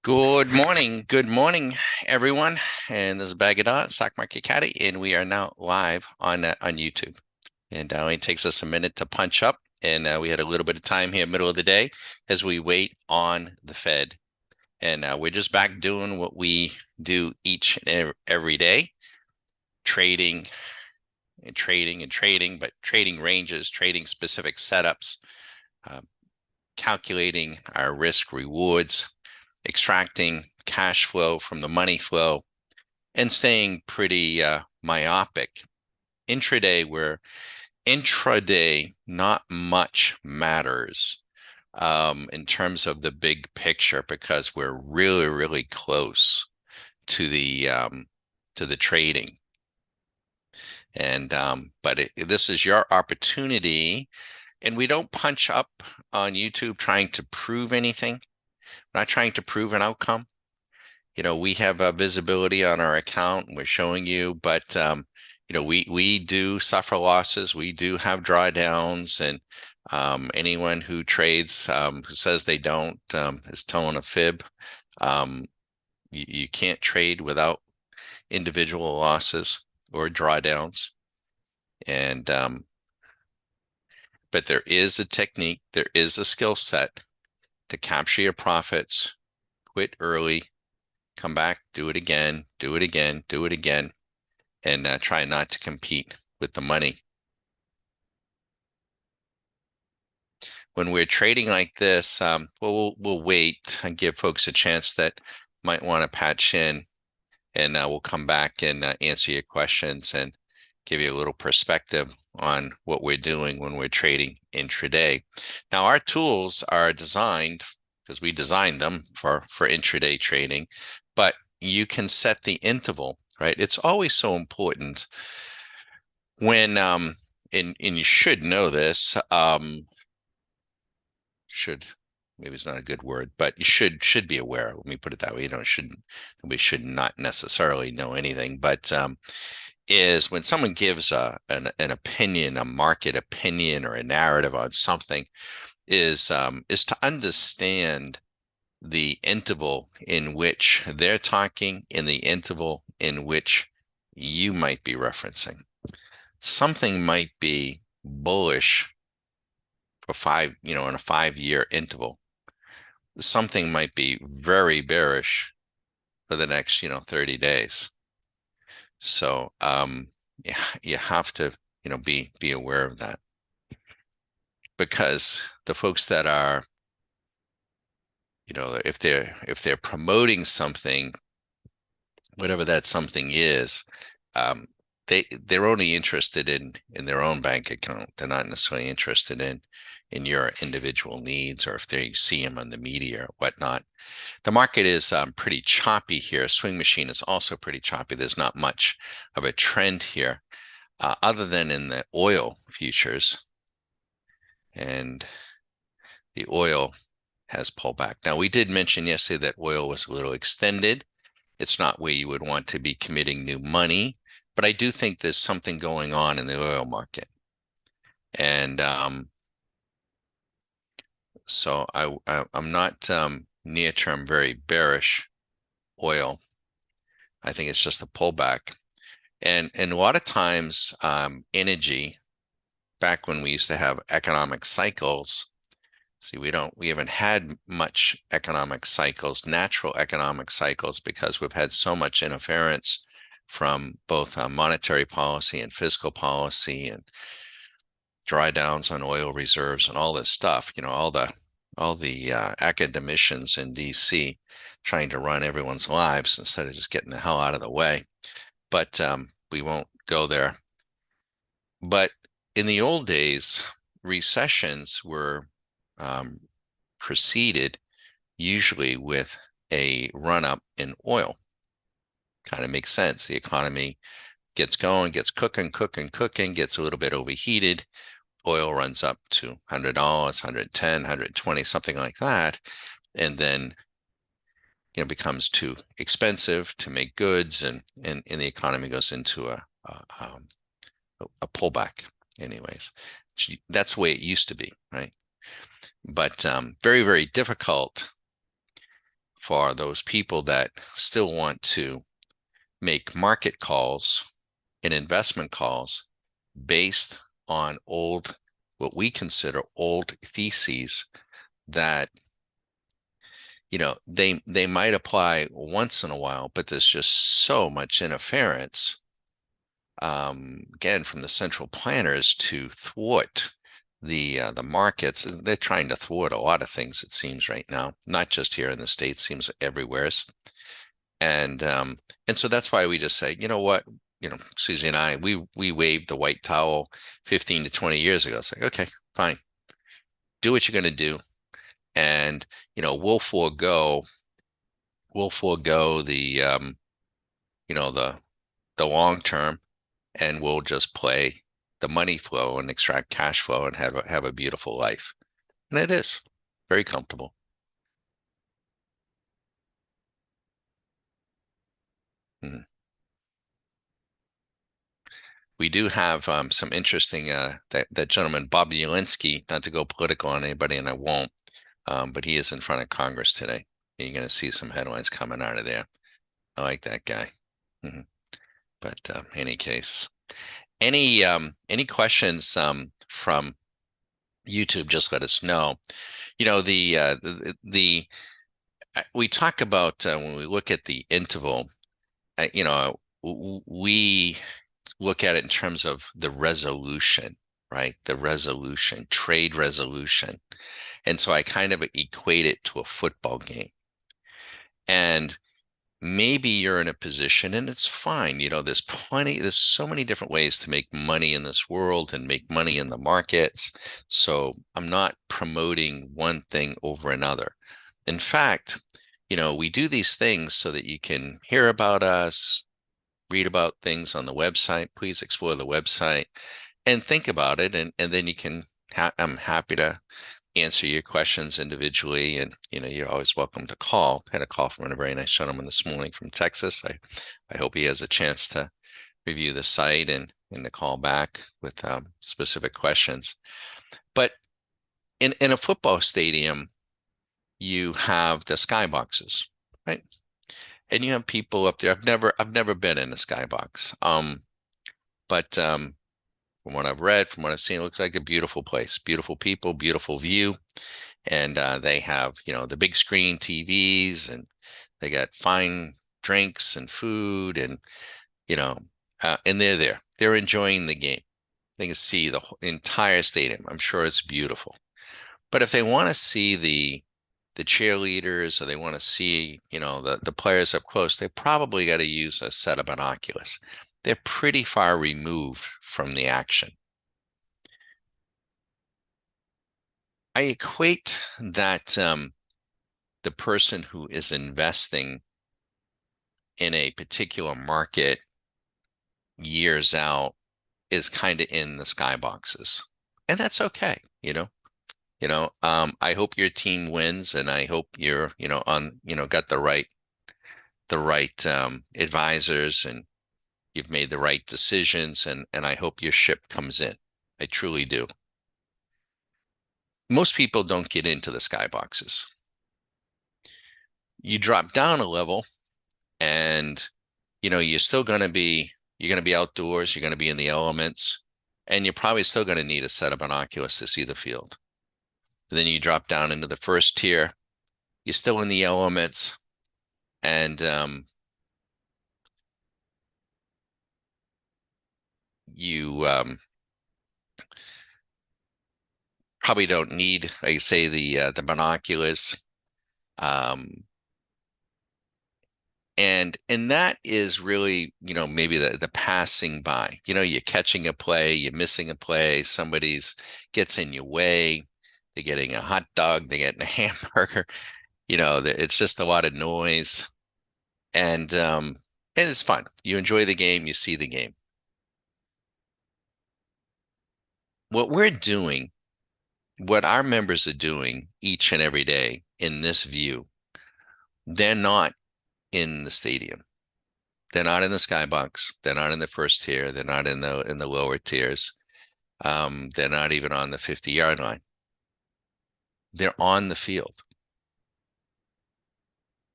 Good morning, everyone. And this is Bagadot, Stock Market Caddy, and we are now live on YouTube. And it only takes us a minute to punch up, and we had a little bit of time here, middle of the day, as we wait on the Fed. And we're just back doing what we do each and every day, trading and trading and trading, but trading ranges, trading specific setups, uh, calculating our risk rewards, extracting cash flow from the money flow, and staying pretty myopic. Intraday, not much matters in terms of the big picture because we're really, really close to the trading. And but this is your opportunity, and we don't punch up on YouTube trying to prove anything. We're not trying to prove an outcome. We have visibility on our account and we're showing you, but we do suffer losses. We do have drawdowns, and anyone who trades who says they don't is telling a fib. You can't trade without individual losses or drawdowns, and but there is a technique, there is a skill set to capture your profits, quit early, come back, do it again, do it again, do it again, and try not to compete with the money. When we're trading like this, we'll wait and give folks a chance that might want to patch in, and we'll come back and answer your questions and give you a little perspective on what we're doing when we're trading intraday. Now, our tools are designed, because we designed them for intraday trading, but you can set the interval, right? It's always so important when and you should know this, should maybe it's not a good word, but you should be aware. Let me put it that way. We should not necessarily know anything, but is when someone gives an opinion, a market opinion or a narrative on something, is to understand the interval in which they're talking, in the interval in which you might be referencing. Something might be bullish for in a 5-year interval. Something might be very bearish for the next, 30 days. So you have to, be aware of that, because the folks that are, if they're promoting something, whatever that something is, they're only interested in their own bank account. They're not necessarily interested in your individual needs, or if they see them on the media or whatnot. The market is pretty choppy here. Swing machine is also pretty choppy. There's not much of a trend here, other than in the oil futures, and the oil has pulled back. Now, we did mention yesterday that oil was a little extended. It's not where you would want to be committing new money, but I do think there's something going on in the oil market. And so I'm not near term very bearish oil. I think it's just a pullback. And a lot of times, energy, back when we used to have economic cycles, see, we haven't had much economic cycles, natural economic cycles, because we've had so much interference from both monetary policy and fiscal policy, and drawdowns on oil reserves and all this stuff. All the academicians in DC trying to run everyone's lives instead of just getting the hell out of the way. But we won't go there. But in the old days, recessions were preceded usually with a run up in oil. Kind of makes sense. The economy gets going, gets cooking, gets a little bit overheated. Oil runs up to $100, 110, 120, something like that. And then, becomes too expensive to make goods, and the economy goes into a pullback. Anyways, that's the way it used to be, right? But very, very difficult for those people that still want to make market calls and investment calls based on what we consider old theses that they might apply once in a while, but there's just so much interference, again, from the central planners to thwart the markets. They're trying to thwart a lot of things, it seems, right now, not just here in the States, seems everywhere. And so that's why we just say, you know what, Susie and I, we waved the white towel 15 to 20 years ago. It's like, okay, fine, do what you're going to do, and we'll forego the long term, and we'll just play the money flow and extract cash flow and have a beautiful life. And it is very comfortable. Mhm. We do have some interesting that gentleman Bob Ulinsky, not to go political on anybody, and I won't, but he is in front of Congress today. You're going to see some headlines coming out of there. I like that guy. Hmm. But any case, any questions from YouTube? Just let us know. We talk about when we look at the interval. We look at it in terms of the resolution, right? The resolution, trade resolution. And so I kind of equate it to a football game. And maybe you're in a position, and it's fine. There's so many different ways to make money in this world and make money in the markets. So I'm not promoting one thing over another. In fact, we do these things so that you can hear about us, read about things on the website. Please explore the website and think about it. And then I'm happy to answer your questions individually. And, you're always welcome to call. I had a call from a very nice gentleman this morning from Texas. I hope he has a chance to review the site and to call back with specific questions. But in a football stadium, you have the skyboxes, right? And you have people up there. I've never been in a skybox. But from what I've read, from what I've seen, it looks like a beautiful place, beautiful people, beautiful view. And they have, the big screen TVs, and they got fine drinks and food, and, and they're there. They're enjoying the game. They can see the entire stadium. I'm sure it's beautiful. But if they want to see the cheerleaders, or they want to see, the players up close, they probably got to use a set of binoculars. They're pretty far removed from the action. I equate that the person who is investing in a particular market years out is kind of in the skyboxes, and that's okay. I hope your team wins, and I hope you're, got the right advisors, and you've made the right decisions, and I hope your ship comes in. I truly do. Most people don't get into the skyboxes. You drop down a level, and you're going to be outdoors, you're going to be in the elements, and you're probably still going to need a set of binoculars to see the field. Then you drop down into the first tier, you're still in the elements, and you probably don't need, like I say, the binoculars. And that is really, maybe the passing by. You're catching a play, you're missing a play, somebody's gets in your way, they're getting a hot dog, they're getting a hamburger. It's just a lot of noise, and it's fun. You enjoy the game, you see the game. What we're doing, what our members are doing each and every day in this view, they're not in the stadium. They're not in the skybox. They're not in the first tier. They're not in the lower tiers. They're not even on the 50-yard line. They're on the field.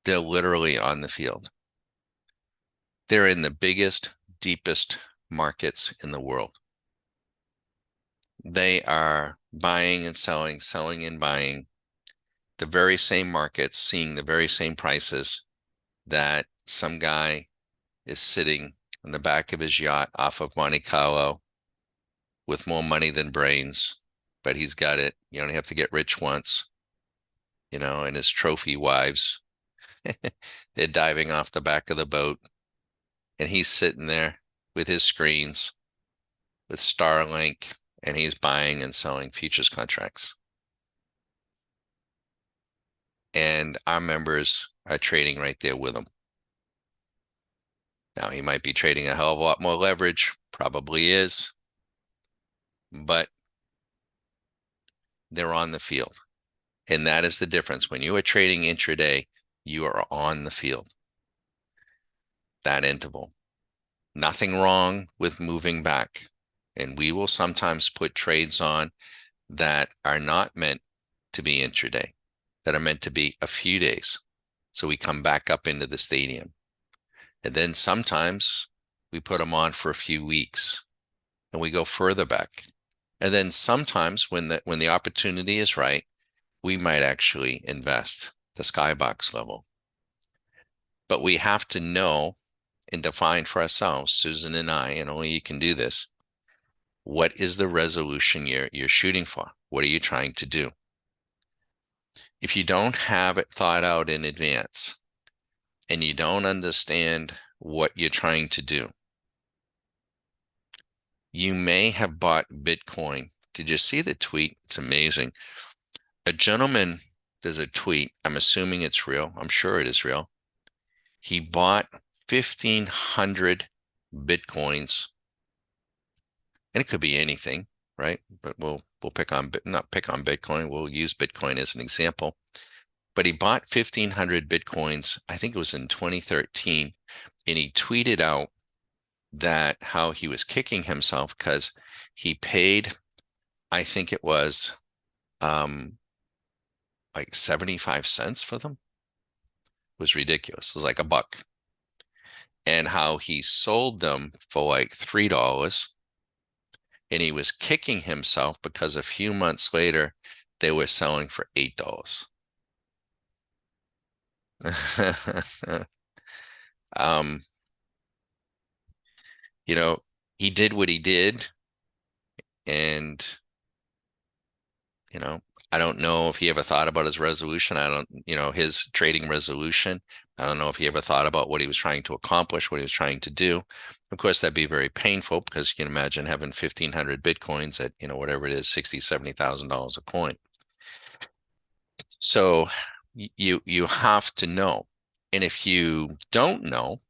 They're literally on the field. They're in the biggest, deepest markets in the world. They are buying and selling, selling and buying the very same markets, seeing the very same prices that some guy is sitting on the back of his yacht off of Monte Carlo with more money than brains, but he's got it. You only have to get rich once, and his trophy wives, they're diving off the back of the boat, and he's sitting there with his screens, with Starlink, and he's buying and selling futures contracts. And our members are trading right there with him. Now, he might be trading a hell of a lot more leverage, probably is, but they're on the field. And that is the difference. When you are trading intraday, you are on the field. That interval. Nothing wrong with moving back. And we will sometimes put trades on that are not meant to be intraday, that are meant to be a few days. So we come back up into the stadium. And then sometimes we put them on for a few weeks and we go further back. And then sometimes when the opportunity is right, we might actually invest the skybox level. But we have to know and define for ourselves, Susan and I, and only you can do this. What is the resolution you're shooting for? What are you trying to do? If you don't have it thought out in advance and you don't understand what you're trying to do, you may have bought Bitcoin. Did you see the tweet? It's amazing. A gentleman, there's a tweet. I'm assuming it's real. I'm sure it is real. He bought 1,500 Bitcoins, and it could be anything, right? But we'll not pick on Bitcoin. We'll use Bitcoin as an example. But he bought 1,500 Bitcoins. I think it was in 2013, and he tweeted out that how he was kicking himself because he paid, I think it was like 75 cents for them. It was ridiculous. It was like $1. And how he sold them for like $3. And he was kicking himself because a few months later, they were selling for $8. um, he did what he did, and I don't know if he ever thought about his resolution. I don't, his trading resolution. I don't know if he ever thought about what he was trying to accomplish, what he was trying to do. Of course, that'd be very painful because you can imagine having 1,500 Bitcoins at, whatever it is, $60,000, $70,000 a coin. So you have to know. And if you don't know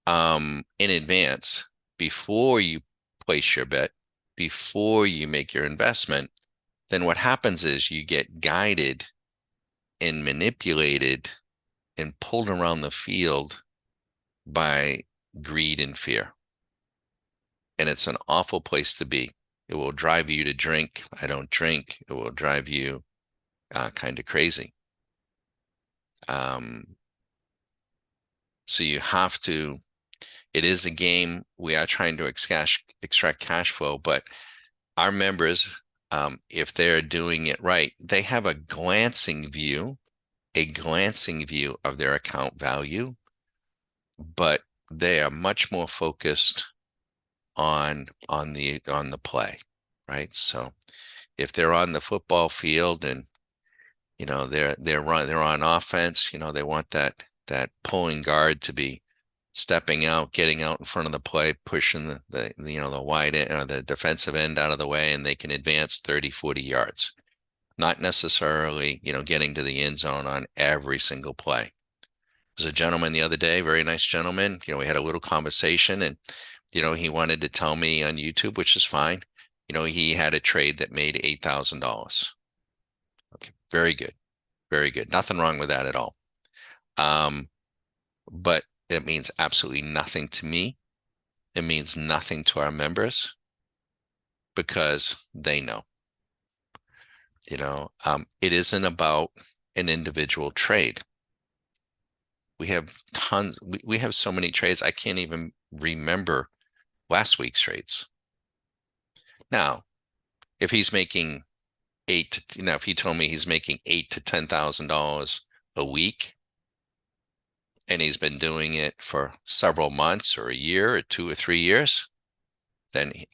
in advance, before you place your bet, before you make your investment, then what happens is you get guided and manipulated and pulled around the field by greed and fear. And it's an awful place to be. It will drive you to drink. I don't drink. It will drive you kind of crazy. So you have to, it is a game. We are trying to extract cash flow, but our members, if they're doing it right, they have a glancing view of their account value, but they are much more focused on the play, right? So if they're on the football field and they're on offense, they want that pulling guard to be stepping out, getting out in front of the play, pushing the wide end or the defensive end out of the way, and they can advance 30, 40 yards. Not necessarily, getting to the end zone on every single play. There's a gentleman the other day, very nice gentleman. We had a little conversation and, he wanted to tell me on YouTube, which is fine. He had a trade that made $8,000. Okay. Very good. Very good. Nothing wrong with that at all. But it means absolutely nothing to me. It means nothing to our members because they know. It isn't about an individual trade. We have tons. We have so many trades. I can't even remember last week's trades. Now, if he's making if he told me he's making $8,000 to $10,000 a week, and he's been doing it for several months or a year or 2 or 3 years, then he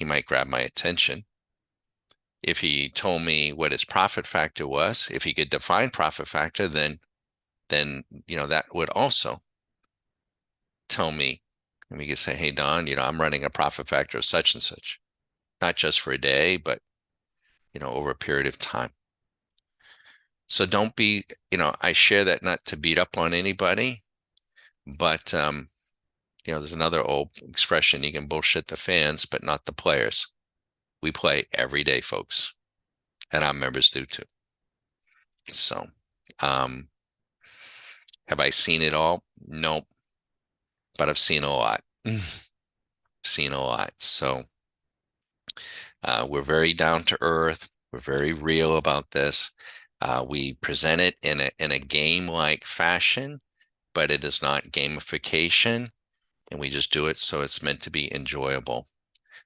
might grab my attention. If he told me what his profit factor was, if he could define profit factor, then that would also tell me, and we could say, hey, Don, I'm running a profit factor of such and such, not just for a day, but over a period of time. So don't be, I share that not to beat up on anybody, but there's another old expression: you can bullshit the fans, but not the players. We play every day, folks, and our members do too. So, have I seen it all? Nope, but I've seen a lot. Seen a lot. So, we're very down to earth. We're very real about this. We present it in a game-like fashion, but it is not gamification, and we just do it so it's meant to be enjoyable.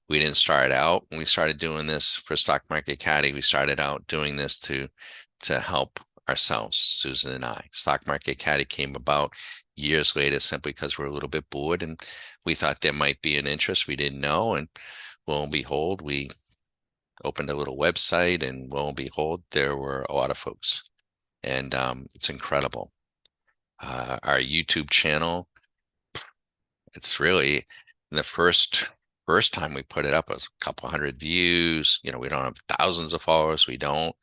We didn't start out when we started doing this for Stock Market Caddy. We started out doing this to help ourselves, Susan and I. Stock Market Caddy came about years later simply because we're a little bit bored and we thought there might be an interest we didn't know. And lo and behold, we opened a little website, and lo and behold, there were a lot of folks. And it's incredible. Our YouTube channel, it's really the first time we put it up, it was a couple hundred views. We don't have thousands of followers. We don't.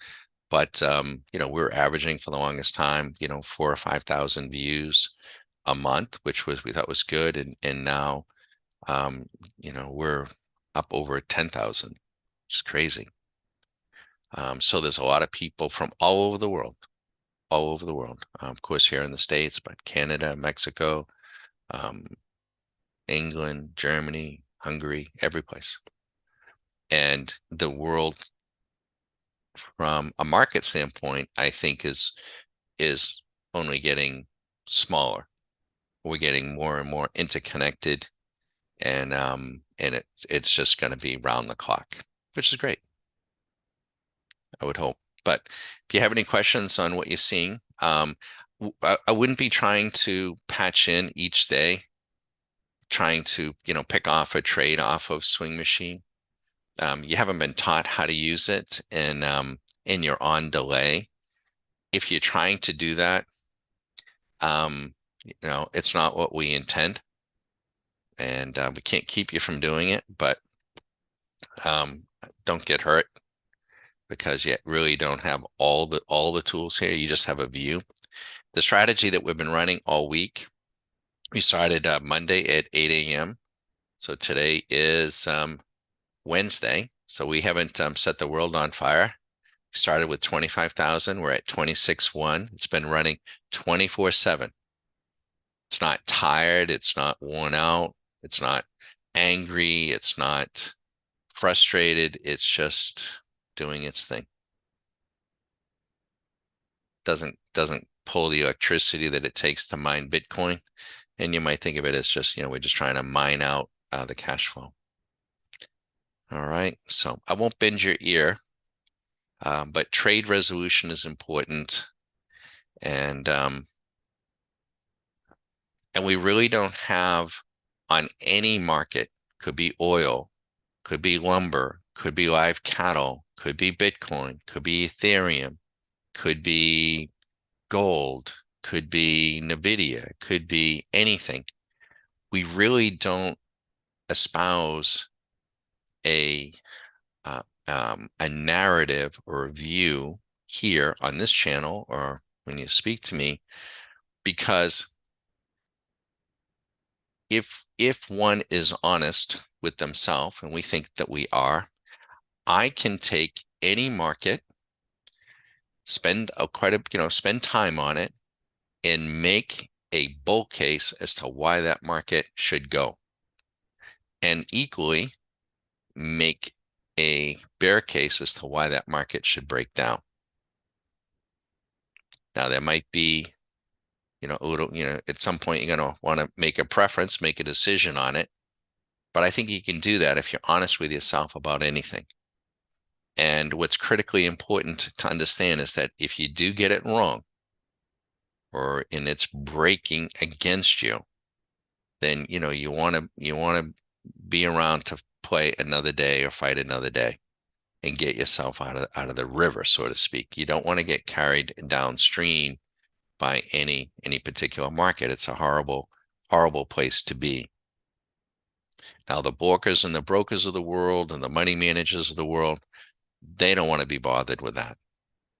But we were averaging for the longest time, 4,000 or 5,000 views a month, which we thought was good. And now, we're up over 10,000, which is crazy. So there's a lot of people from all over the world, all over the world. Of course, here in the States, but Canada, Mexico, England, Germany, Hungary, every place. And the world, from a market standpoint, I think is only getting smaller. We're getting more and more interconnected, and it's just going to be round the clock, which is great. I would hope. But if you have any questions on what you're seeing, I wouldn't be trying to patch in each day, trying to pick off a trade off of Swing Machine. You haven't been taught how to use it, and you're on delay. If you're trying to do that, it's not what we intend, and we can't keep you from doing it, but don't get hurt, because you really don't have all the tools here. You just have a view. The strategy that we've been running all week, we started Monday at 8 a.m. So today is Wednesday. So we haven't set the world on fire. We started with 25,000. We're at 26.1. It's been running 24/7. It's not tired. It's not worn out. It's not angry. It's not frustrated. It's just doing its thing. Doesn't pull the electricity that it takes to mine Bitcoin. And you might think of it as just, we're just trying to mine out the cash flow. All right. So I won't bend your ear, but trade resolution is important. And we really don't have, on any market, could be oil, could be lumber, could be live cattle, could be Bitcoin, could be Ethereum, could be gold, could be NVIDIA, could be anything. We really don't espouse a narrative or a view here on this channel or when you speak to me, because if one is honest with themselves, and we think that we are, I can take any market, spend spend time on it, and make a bull case as to why that market should go, and equally make a bear case as to why that market should break down. Now, there might be a little, at some point you're going to want to make a preference, make a decision on it. But I think you can do that if you're honest with yourself about anything. And what's critically important to understand is that if you do get it wrong, and it's breaking against you, then you want to be around to play another day or fight another day and get yourself out of the river, so to speak. You don't want to get carried downstream by any particular market. It's a horrible, horrible place to be. Now, the Borkers and the brokers of the world and the money managers of the world, they don't want to be bothered with that.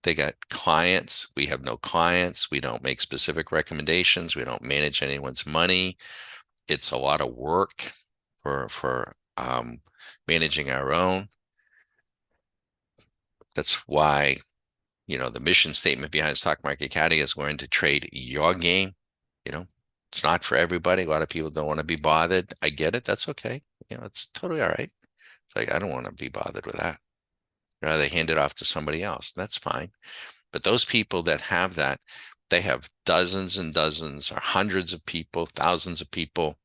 They got clients. We have no clients. We don't make specific recommendations. We don't manage anyone's money. It's a lot of work for managing our own. That's why, the mission statement behind Stock Market Caddy is learn to trade your game. It's not for everybody. A lot of people don't want to be bothered. I get it. That's okay. It's totally all right. It's like, I don't want to be bothered with that. I'd rather hand it off to somebody else. That's fine. But those people that have that, they have dozens and dozens or hundreds of people, thousands of people.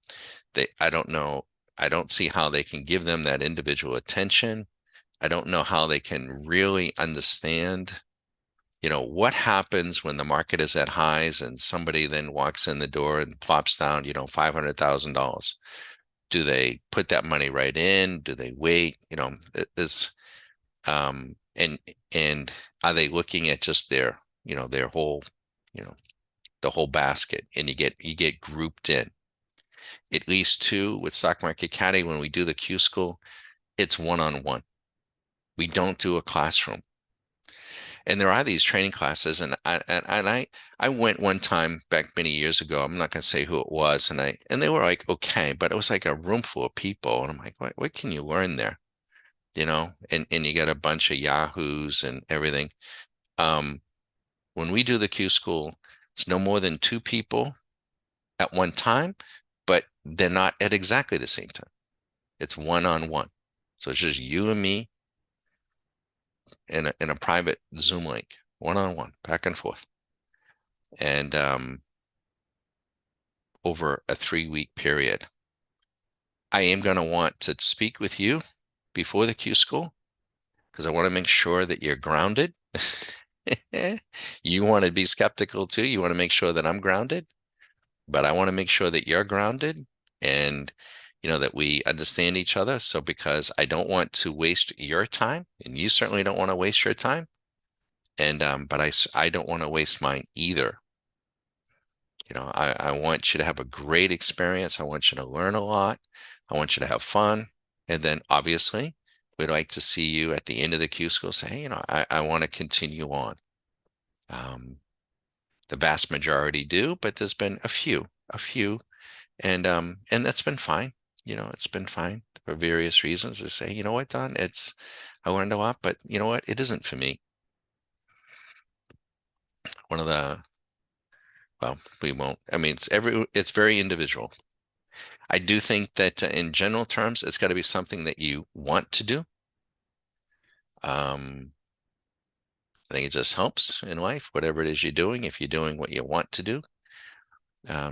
I don't know. I don't see how they can give them that individual attention. I don't know how they can really understand, what happens when the market is at highs and somebody then walks in the door and plops down, $500,000. Do they put that money right in? Do they wait? And are they looking at just their whole, the whole basket, and you get grouped in. At least two with Stock Market Caddy, when we do the Q School, it's one-on-one. We don't do a classroom. And there are these training classes, and I went one time back many years ago. I'm not going to say who it was, and they were like okay, but it was like a room full of people, and I'm like, what can you learn there? And you got a bunch of yahoos and everything. When we do the Q School, it's no more than two people at one time, but they're not at exactly the same time. It's one-on-one. So it's just you and me in a private Zoom link, one-on-one, back and forth. And over a 3-week period. I am going to want to speak with you before the Q School because I want to make sure that you're grounded. You want to be skeptical too. You want to make sure that I'm grounded, but I want to make sure that you're grounded and that we understand each other. So because I don't want to waste your time, and you certainly don't want to waste your time, and but I don't want to waste mine either. I want you to have a great experience. I want you to learn a lot. I want you to have fun. And then obviously, we'd like to see you at the end of the Q School say, hey, I want to continue on. The vast majority do, but there's been a few, and that's been fine. It's been fine for various reasons. They say, you know what, Don, I learned a lot, but you know what, it isn't for me. Well, we won't. I mean, it's very individual. I do think that in general terms, it's got to be something that you want to do. I think it just helps in life, whatever it is you're doing. If you're doing what you want to do,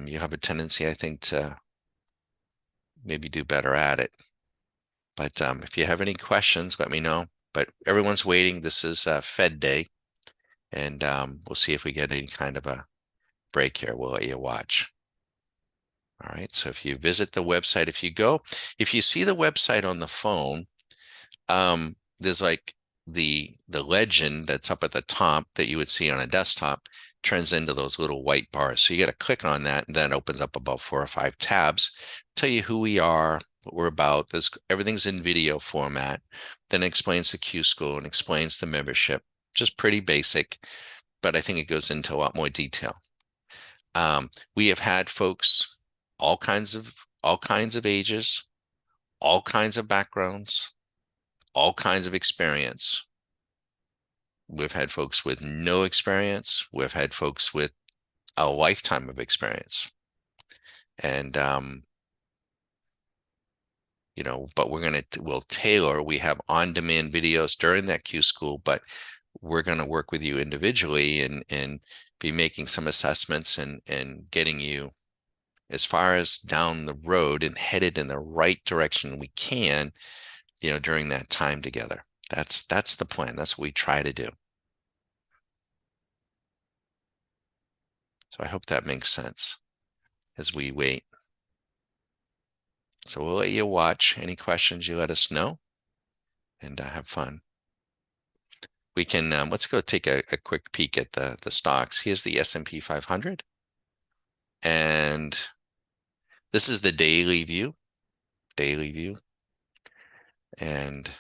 you have a tendency, I think, to maybe do better at it. But if you have any questions, let me know. But everyone's waiting. This is Fed Day, and we'll see if we get any kind of a break here. We'll let you watch. All right. So if you visit the website, if you see the website on the phone, there's like the legend that's up at the top that you would see on a desktop turns into those little white bars. So you got to click on that, and then it opens up about 4 or 5 tabs, tell you who we are, what we're about. Everything's in video format. Then it explains the Q School and explains the membership. Just pretty basic, but I think it goes into a lot more detail. We have had folks all kinds of ages, all kinds of backgrounds, all kinds of experience. We've had folks with no experience. We've had folks with a lifetime of experience. And, but we'll tailor. We have on-demand videos during that Q School, but we're going to work with you individually and be making some assessments and getting you as far as down the road and headed in the right direction we can, during that time together. That's the plan. That's what we try to do. So I hope that makes sense as we wait. So we'll let you watch. Any questions, you let us know, and have fun. We can let's go take a quick peek at the stocks. Here's the S&P 500, and this is the daily view. And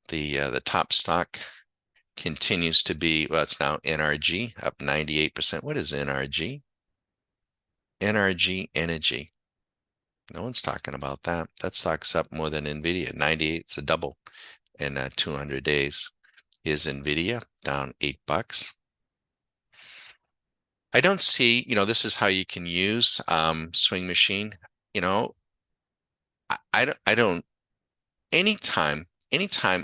the top stock continues to be, well, it's now NRG up 98%. What is NRG? NRG Energy. No one's talking about that. That stock's up more than Nvidia. 98, it's a double in 200 days. Is Nvidia down $8? I don't see, this is how you can use Swing Machine. I don't anytime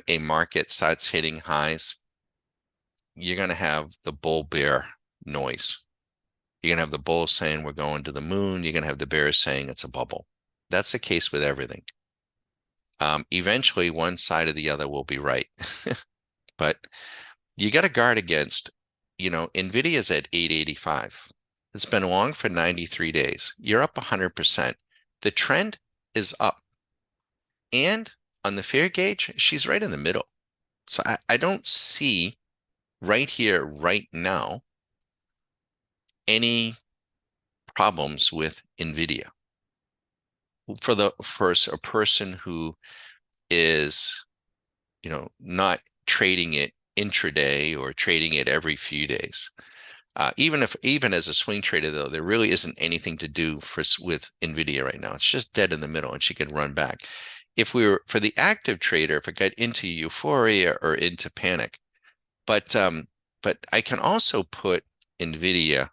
a market starts hitting highs, you're going to have the bull bear noise. You're going to have the bulls saying we're going to the moon. You're going to have the bears saying it's a bubble. That's the case with everything. Eventually, one side or the other will be right. But you got to guard against, NVIDIA's at 885. It's been long for 93 days. You're up 100%. The trend is up. And on the fear gauge, she's right in the middle. So I don't see right here, right now, any problems with NVIDIA. For a person who is, not trading it intraday or trading it every few days. Even as a swing trader, though, there really isn't anything to do with NVIDIA right now. It's just dead in the middle, and she can run back. If we were for the active trader, if it got into euphoria or into panic, but I can also put NVIDIA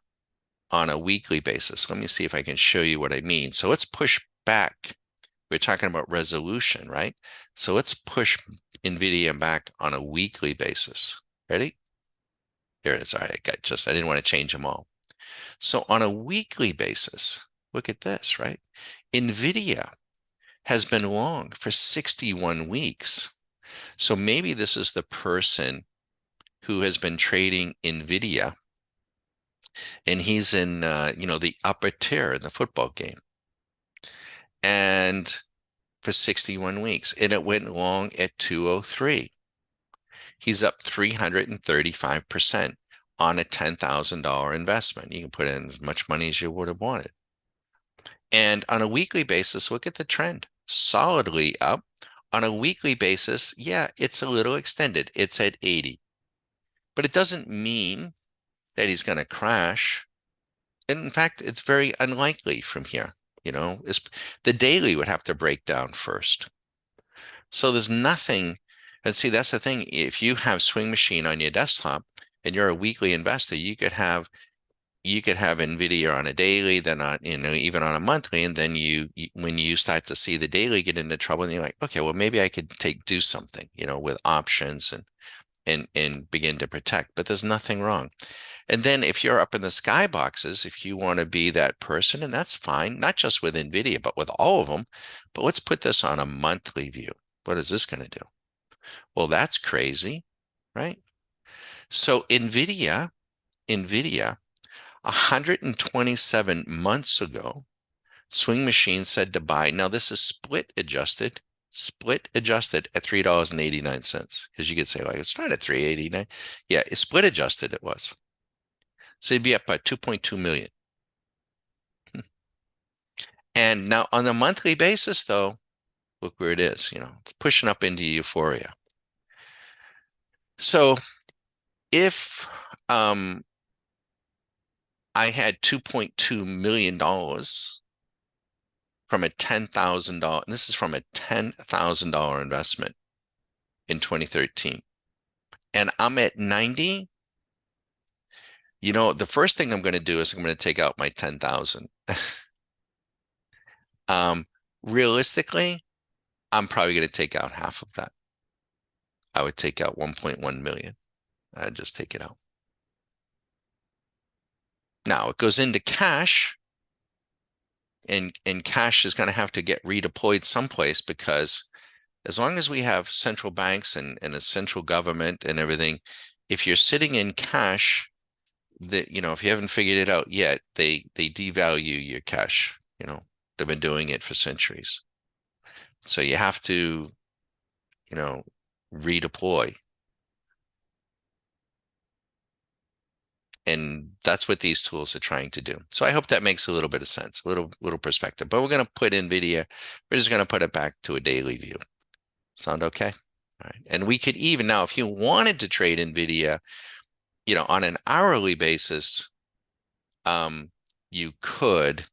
on a weekly basis. Let me see if I can show you what I mean. So let's push back. We're talking about resolution, right? So let's push NVIDIA back on a weekly basis. Ready? Here it is. All right, I didn't want to change them all. So on a weekly basis, look at this, right? NVIDIA has been long for 61 weeks. So maybe this is the person who has been trading NVIDIA, and he's in, the upper tier in the football game. And for 61 weeks, and it went long at 203. He's up 335% on a $10,000 investment. You can put in as much money as you would have wanted. And on a weekly basis, look at the trend. Solidly up. On a weekly basis, yeah, it's a little extended. It's at 80. But it doesn't mean that he's going to crash. And in fact, it's very unlikely from here. The daily would have to break down first. So there's nothing. And see, that's the thing. If you have Swing Machine on your desktop and you're a weekly investor, you could have NVIDIA on a daily, then on, even on a monthly. And then when you start to see the daily get into trouble, and you're like, okay, well, maybe I could do something, with options and begin to protect, but there's nothing wrong. And then if you're up in the sky boxes, if you want to be that person, and that's fine, not just with NVIDIA, but with all of them. But let's put this on a monthly view. What is this going to do? Well, that's crazy, right? So NVIDIA 127 months ago, Swing Machine said to buy. Now this is split adjusted at $3.89. Because you could say, like, it's not at 389. Yeah, it's split adjusted it was. So it'd be up by 2.2 million. And now on a monthly basis, though, look where it is, it's pushing up into euphoria. So if I had $2.2 million from a $10,000, this is from a $10,000 investment in 2013, and I'm at 90, the first thing I'm going to do is I'm going to take out my 10,000. Realistically, I'm probably going to take out half of that. I would take out 1.1 million. I'd just take it out. Now it goes into cash, and cash is going to have to get redeployed someplace, because as long as we have central banks and a central government and everything, if you're sitting in cash, that, if you haven't figured it out yet, they devalue your cash. They've been doing it for centuries. So you have to, redeploy. And that's what these tools are trying to do. So I hope that makes a little bit of sense, a little perspective. But we're going to put NVIDIA, we're just going to put it back to a daily view. Sound okay? All right. And we could even now, if you wanted to trade NVIDIA, on an hourly basis, you could,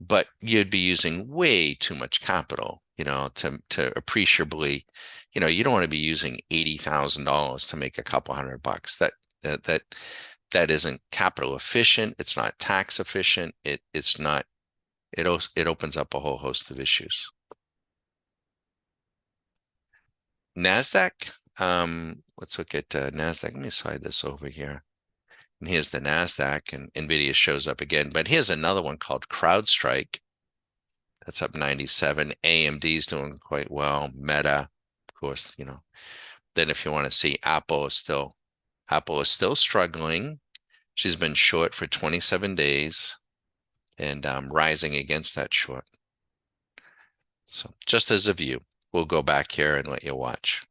but you'd be using way too much capital, to appreciably, you don't want to be using $80,000 to make a couple $100. That isn't capital efficient. It's not tax efficient. It's not. It opens up a whole host of issues. NASDAQ. Let's look at NASDAQ. Let me slide this over here. And here's the NASDAQ, and NVIDIA shows up again. But here's another one called CrowdStrike. That's up 97. AMD's doing quite well. Meta, of course, Then if you want to see, Apple is still struggling. She's been short for 27 days and rising against that short. So just as a view, we'll go back here and let you watch.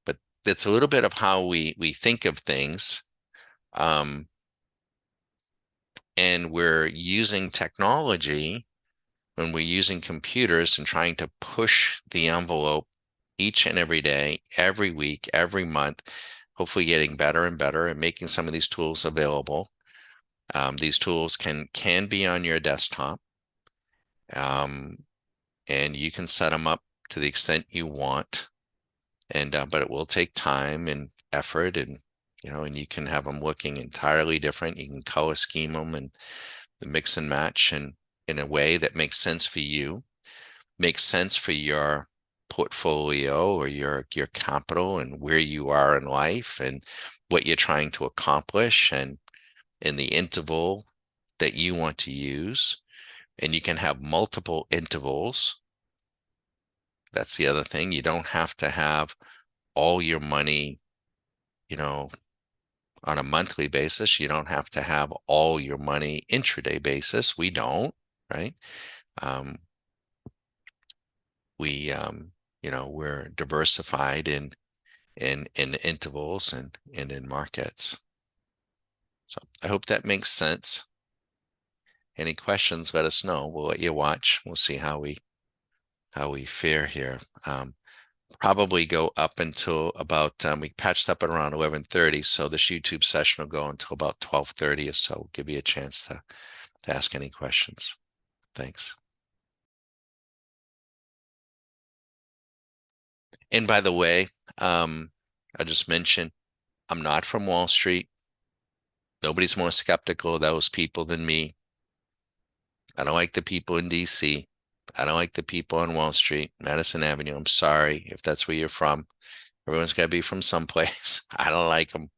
But it's a little bit of how we think of things. And we're using technology, when we're using computers and trying to push the envelope each and every day, every week, every month, hopefully getting better and better and making some of these tools available. These tools can be on your desktop, and you can set them up to the extent you want. And but it will take time and effort, and and you can have them looking entirely different. You can color scheme them and mix and match, and in a way that makes sense for you, makes sense for your portfolio or your capital and where you are in life and what you're trying to accomplish, and in the interval that you want to use. And you can have multiple intervals. That's the other thing. You don't have to have all your money, on a monthly basis. You don't have to have all your money intraday basis. We don't, right? We're diversified in intervals and in markets. So I hope that makes sense. Any questions, let us know. We'll let you watch. We'll see how we fare here. Probably go up until about, we patched up at around 11:30. So this YouTube session will go until about 12:30 or so. Give you a chance to ask any questions. Thanks. And by the way, I just mentioned, I'm not from Wall Street. Nobody's more skeptical of those people than me. I don't like the people in DC. I don't like the people on Wall Street, Madison Avenue. I'm sorry if that's where you're from. Everyone's got to be from someplace. I don't like them.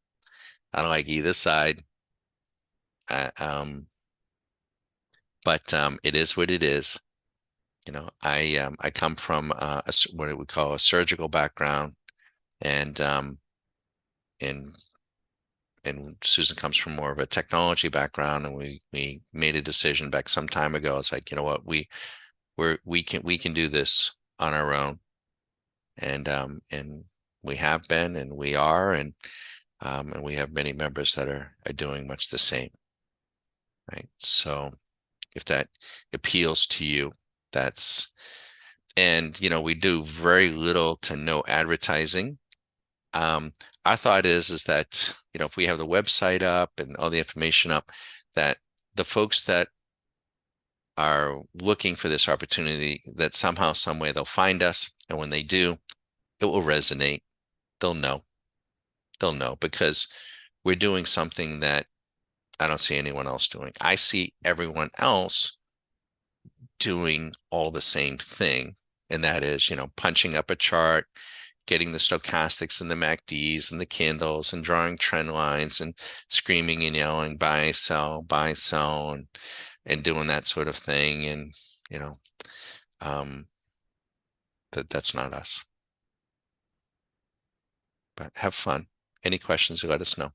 I don't like either side. But it is what it is. I come from what we call a surgical background, and Susan comes from more of a technology background, and we made a decision back some time ago. It's like, you know what, we can do this on our own, and we have been, and we are, and we have many members that are doing much the same, right? So if that appeals to you, and we do very little to no advertising. Our thought is that, if we have the website up and all the information up, that the folks that are looking for this opportunity, that somehow, some way they'll find us. And when they do, it will resonate. They'll know because we're doing something that I don't see anyone else doing. I see everyone else doing all the same thing. And that is, punching up a chart, getting the stochastics and the MACDs and the candles and drawing trend lines and screaming and yelling, buy, sell, and doing that sort of thing. And, you know, um, that's not us, but have fun. Any questions, let us know.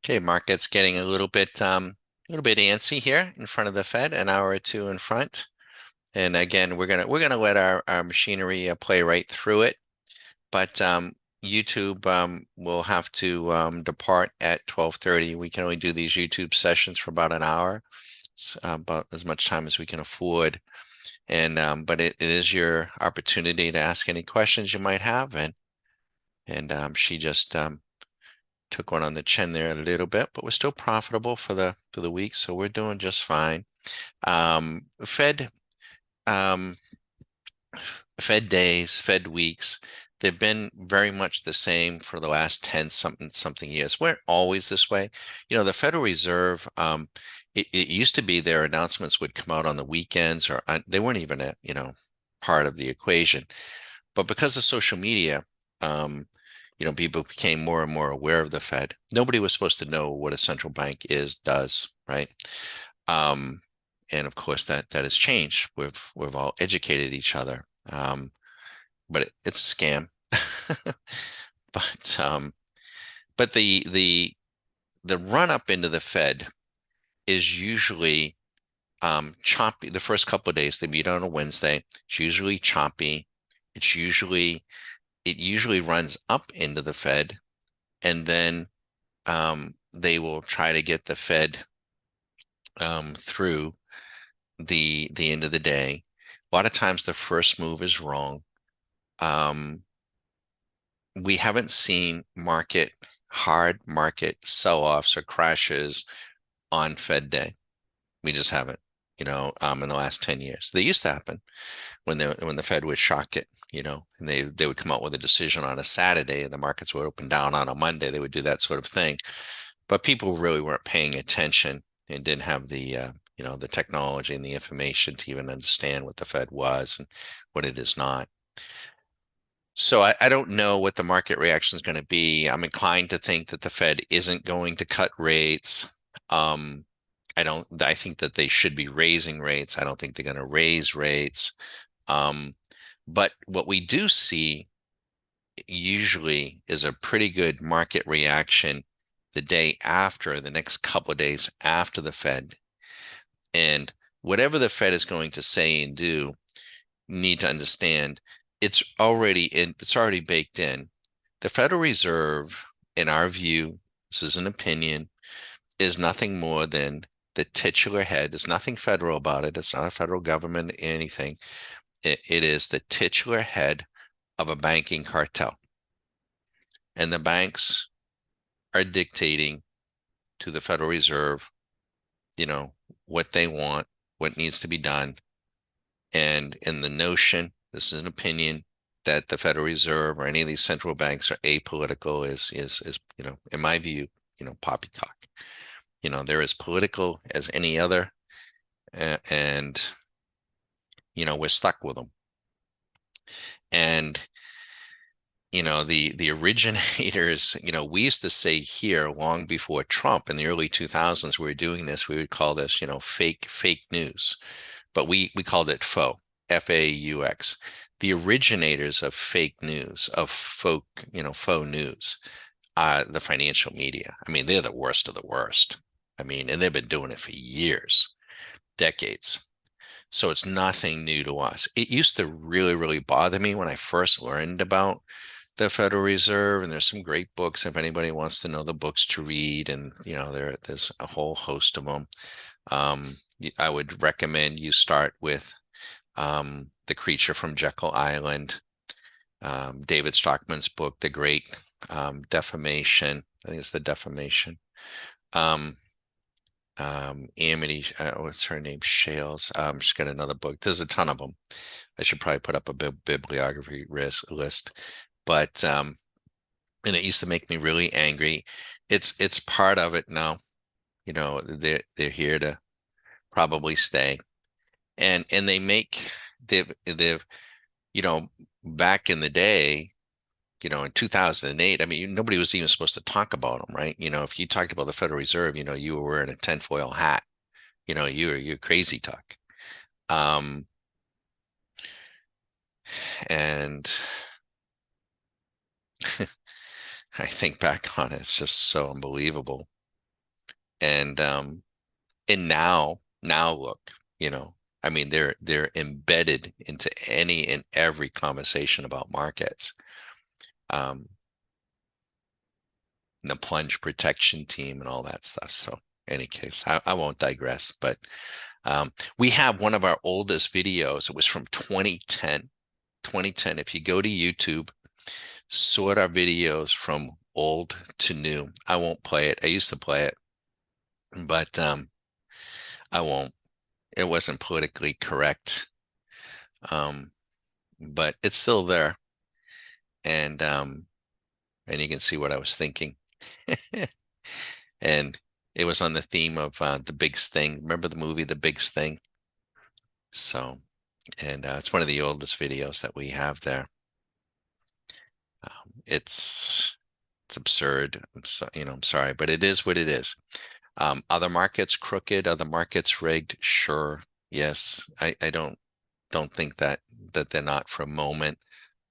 Okay, market's getting a little bit antsy here in front of the Fed, an hour or two in front. And again, we're gonna let our machinery play right through it. But YouTube will have to depart at 12:30. We can only do these YouTube sessions for about an hour, about as much time as we can afford. And but it is your opportunity to ask any questions you might have. And she just took one on the chin there a little bit, but we're still profitable for the week, so we're doing just fine. Fed um, Fed days, Fed weeks, they've been very much the same for the last 10 something years. We're always this way. You know, the Federal Reserve, it used to be their announcements would come out on the weekends or they weren't even part of the equation. But because of social media, people became more and more aware of the Fed. Nobody was supposed to know what a central bank does, right? Um, and of course that has changed. We've all educated each other. But it's a scam. But but the run up into the Fed is usually choppy. The first couple of days they meet on a Wednesday. It's usually choppy. It usually runs up into the Fed, and then they will try to get the Fed through the end of the day. A lot of times the first move is wrong. Um, we haven't seen hard market sell-offs or crashes on Fed Day. We just haven't, in the last 10 years. They used to happen when the Fed would shock it, and they would come out with a decision on a Saturday and the markets would open down on a Monday. They would do that sort of thing. But people really weren't paying attention and didn't have the technology and the information to even understand what the Fed was and what it is not. So I don't know what the market reaction is going to be. I'm inclined to think that the Fed isn't going to cut rates. Um, I think that they should be raising rates. I don't think they're going to raise rates. Um, but what we do see usually is a pretty good market reaction the next couple of days after the Fed. And whatever the Fed is going to say and do, need to understand it's already baked in. The Federal Reserve, in our view, this is an opinion, is nothing more than the titular head. There's nothing federal about it. It's not a federal government, anything. It is the titular head of a banking cartel. And the banks are dictating to the Federal Reserve, you know, what they want, what needs to be done. And in the notion, this is an opinion, that the Federal Reserve or any of these central banks are apolitical is in my view, poppycock. They're as political as any other, and we're stuck with them. And the originators, we used to say here long before Trump in the early 2000s, we were doing this, we would call this, fake news, but we called it faux, F-A-U-X. The originators of fake news, of faux news, the financial media. I mean, they're the worst of the worst. I mean, and they've been doing it for years, decades. So it's nothing new to us. It used to really, really bother me when I first learned about the Federal Reserve, and there's some great books if anybody wants to know the books to read, and there's a whole host of them. I would recommend you start with The Creature from Jekyll Island, David Stockman's book, The Great Defamation. I think it's The Defamation. Amity, what's her name? Shales. She's got another book. There's a ton of them. I should probably put up a bibliography list, but and it used to make me really angry. It's part of it now. They're here to probably stay, and they've back in the day, in 2008, I mean, nobody was even supposed to talk about them, right? If you talked about the Federal Reserve, you were wearing a tinfoil hat. You're crazy talk. Um, and I think back on it, it's just so unbelievable. And now look, I mean, they're embedded into any and every conversation about markets. Um, the plunge protection team and all that stuff. So, any case, I won't digress, but we have one of our oldest videos. It was from 2010. 2010. If you go to YouTube, sort our videos from old to new. I won't play it. I used to play it, but I won't. It wasn't politically correct. Um, but it's still there, and you can see what I was thinking. And it was on the theme of The Big Sting. Remember the movie The Big Sting? So, and it's one of the oldest videos that we have there. It's absurd. I'm sorry, but it is what it is. Other markets crooked, other markets rigged. Sure, yes. I don't think that they're not for a moment.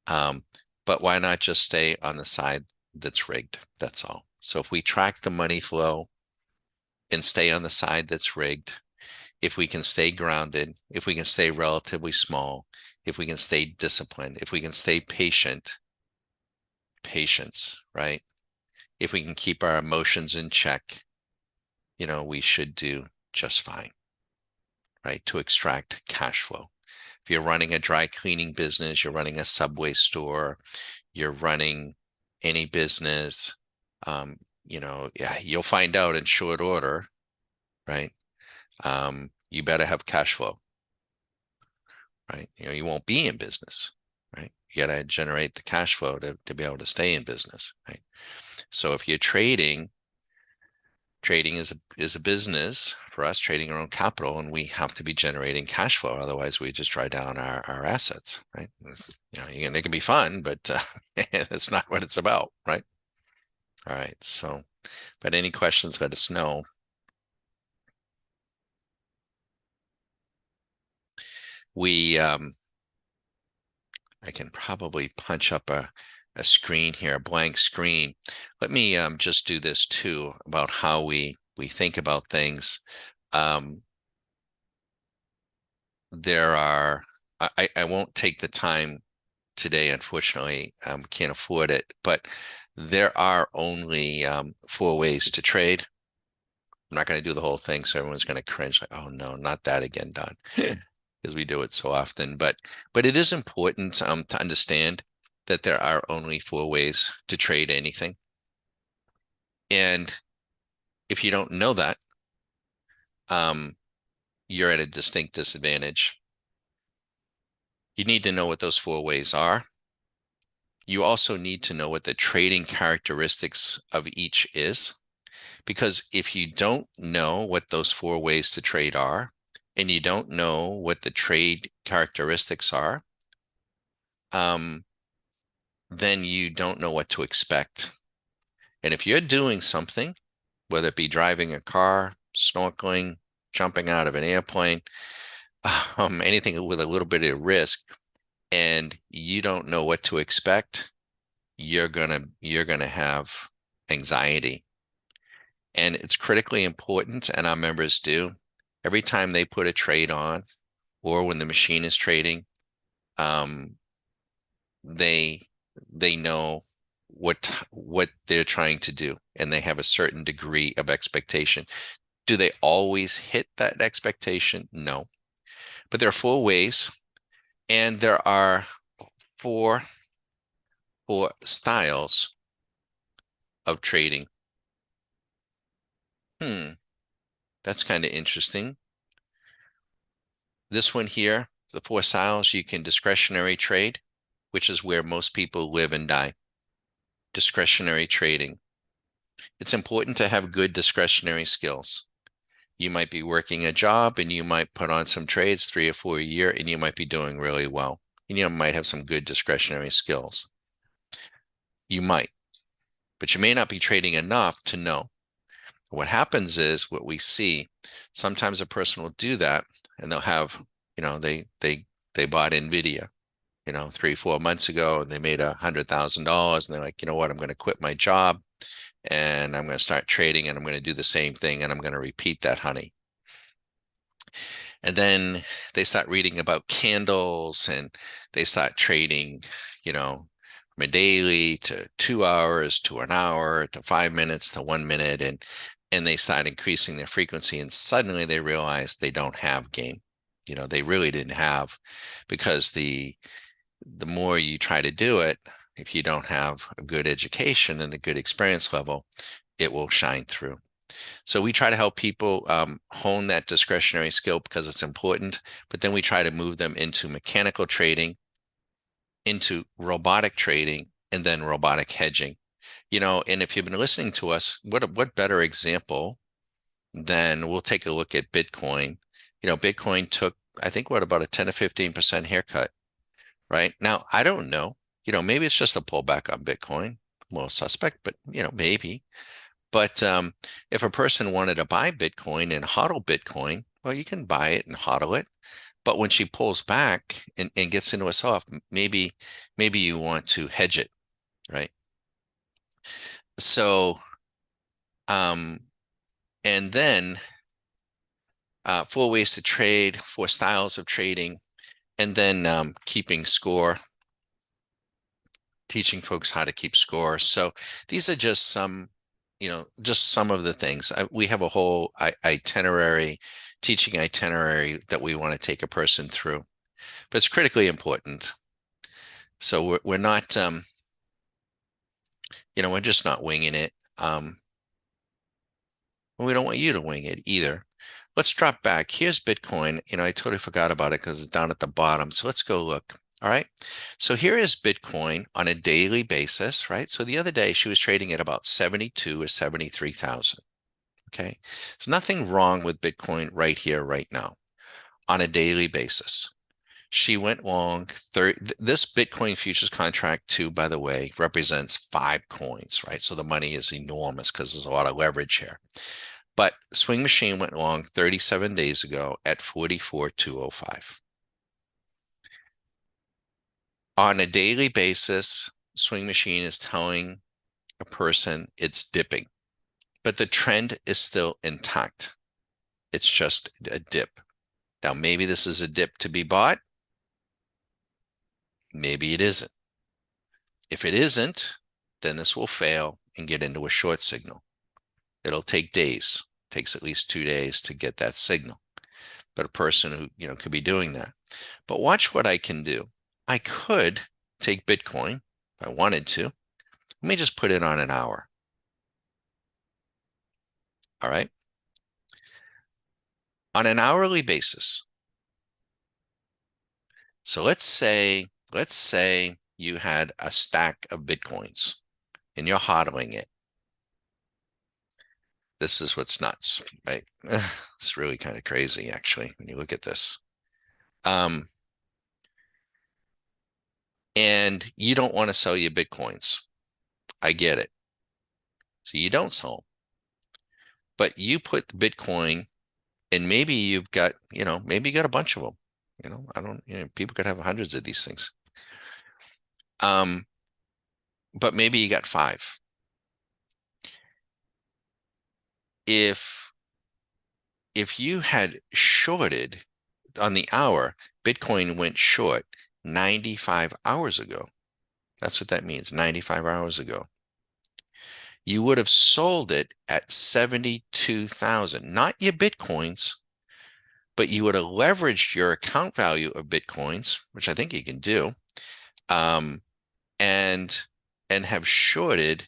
But why not just stay on the side that's rigged? That's all. So if we track the money flow and stay on the side that's rigged, if we can stay grounded, if we can stay relatively small, if we can stay disciplined, if we can stay patience, right? If we can keep our emotions in check, we should do just fine, right? To extract cash flow. If you're running a dry cleaning business, you're running a Subway store, you're running any business, yeah, you'll find out in short order, right? You better have cash flow, right? You won't be in business, right? You got to generate the cash flow to be able to stay in business, right? So if you're trading is a business for us, trading our own capital, and we have to be generating cash flow. Otherwise, we just dry down our assets, right? It can be fun, but that's not what it's about, right? All right. So, but any questions, let us know. I can probably punch up a screen here, a blank screen. Let me just do this too about how we think about things. Um, there are I won't take the time today, unfortunately. Can't afford it, but there are only 4 ways to trade. I'm not going to do the whole thing, so everyone's going to cringe like, "Oh no, not that again, Don," because we do it so often. But it is important to understand that there are only 4 ways to trade anything. And if you don't know that, um, you're at a distinct disadvantage. You need to know what those 4 ways are. You also need to know what the trading characteristics of each is. Because if you don't know what those 4 ways to trade are, and you don't know what the trade characteristics are, then you don't know what to expect. And if you're doing something, whether it be driving a car, snorkeling, jumping out of an airplane, anything with a little bit of risk, and you don't know what to expect, you're gonna have anxiety. And it's critically important, and our members do. Every time they put a trade on, or when the machine is trading, um, they know what they're trying to do, and they have a certain degree of expectation. Do they always hit that expectation? No. But there are 4 ways, and there are four styles of trading. That's kind of interesting. This one here, the 4 styles, you can discretionary trade, which is where most people live and die. Discretionary trading. It's important to have good discretionary skills. You might be working a job and you might put on some trades 3 or 4 a year, and you might be doing really well. And you might have some good discretionary skills. You might, but you may not be trading enough to know. What happens is what we see, sometimes a person will do that and they'll have, they bought Nvidia, 3, 4 months ago, and they made $100,000, and they're like, you know what, I'm going to quit my job and I'm going to start trading, and I'm going to do the same thing, and I'm going to repeat that, honey. And then they start reading about candles, and they start trading, from a daily to 2 hours to an hour to 5 minutes to 1 minute. And they start increasing their frequency, and suddenly they realize they don't have game. They really didn't have, because the more you try to do it, if you don't have a good education and a good experience level, it will shine through. So we try to help people hone that discretionary skill because it's important, but then we try to move them into mechanical trading, into robotic trading, and then robotic hedging. And if you've been listening to us, what better example than, we'll take a look at Bitcoin. Bitcoin took, I think, about a 10 to 15% haircut, right? Now, I don't know, maybe it's just a pullback on Bitcoin, well, suspect, but maybe. But if a person wanted to buy Bitcoin and hodl Bitcoin, well, you can buy it and hodl it. But when she pulls back and gets into a soft, maybe you want to hedge it, right? So, um, and then 4 ways to trade, 4 styles of trading, and then keeping score, teaching folks how to keep score. So these are just some of the things. We have a whole itinerary, teaching itinerary that we want to take a person through, but it's critically important. So we're not, we're just not winging it. We don't want you to wing it either. Let's drop back. Here's Bitcoin. I totally forgot about it because it's down at the bottom. So let's go look. All right. So here is Bitcoin on a daily basis, right? So the other day she was trading at about 72 or 73,000. Okay. There's nothing wrong with Bitcoin right here, right now, on a daily basis. She went long. This Bitcoin futures contract, too, by the way, represents 5 coins, right? So the money is enormous because there's a lot of leverage here. But Swing Machine went long 37 days ago at 44,205. On a daily basis, Swing Machine is telling a person it's dipping, but the trend is still intact. It's just a dip. Now, maybe this is a dip to be bought. Maybe it isn't. If it isn't, then this will fail and get into a short signal. It'll take days. It takes at least 2 days to get that signal. But a person who, could be doing that. But watch what I can do. I could take Bitcoin if I wanted to. Let me just put it on an hour. All right. On an hourly basis. So let's say you had a stack of Bitcoins and you're hodling it. This is what's nuts, right? It's really kind of crazy, actually, when you look at this. And you don't want to sell your Bitcoins. I get it. So you don't sell, but you put the Bitcoin, and maybe you've got, maybe you got a bunch of them. I don't, people could have hundreds of these things. But maybe you got 5. If you had shorted on the hour, Bitcoin went short 95 hours ago. That's what that means, 95 hours ago. You would have sold it at 72,000, not your Bitcoins, but you would have leveraged your account value of Bitcoins, which I think you can do, and have shorted,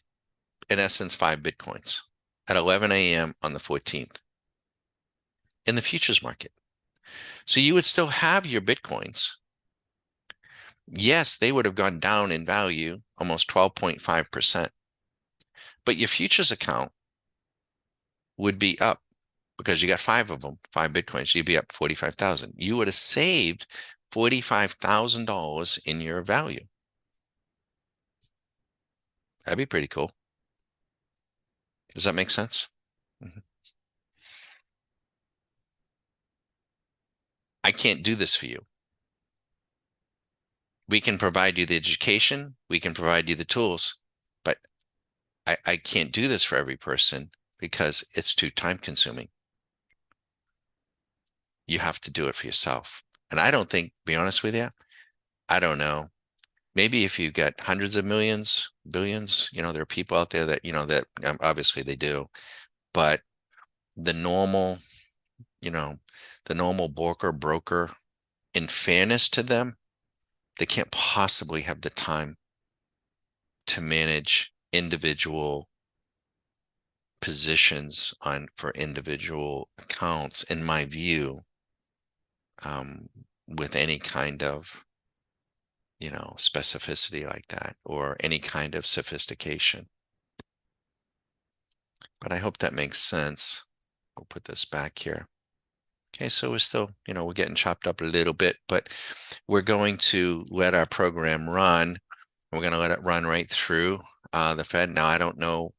in essence, 5 Bitcoins at 11 a.m. on the 14th in the futures market. So you would still have your Bitcoins. Yes, they would have gone down in value almost 12.5%, but your futures account would be up because you got 5 of them, 5 Bitcoins. You'd be up 45,000. You would have saved $45,000 in your value. That'd be pretty cool. Does that make sense? Mm-hmm. I can't do this for you. We can provide you the education, we can provide you the tools, but I can't do this for every person because it's too time consuming. You have to do it for yourself. And I don't think, be honest with you, I don't know. Maybe if you get hundreds of millions, billions, there are people out there that, that obviously they do, but the normal, you know, the normal broker, in fairness to them, they can't possibly have the time to manage individual positions on for individual accounts, in my view, um, with any kind of, specificity like that or any kind of sophistication. But I hope that makes sense. We'll put this back here. Okay, so we're still, we're getting chopped up a little bit, but we're going to let our program run. We're going to let it run right through the Fed. Now, I don't know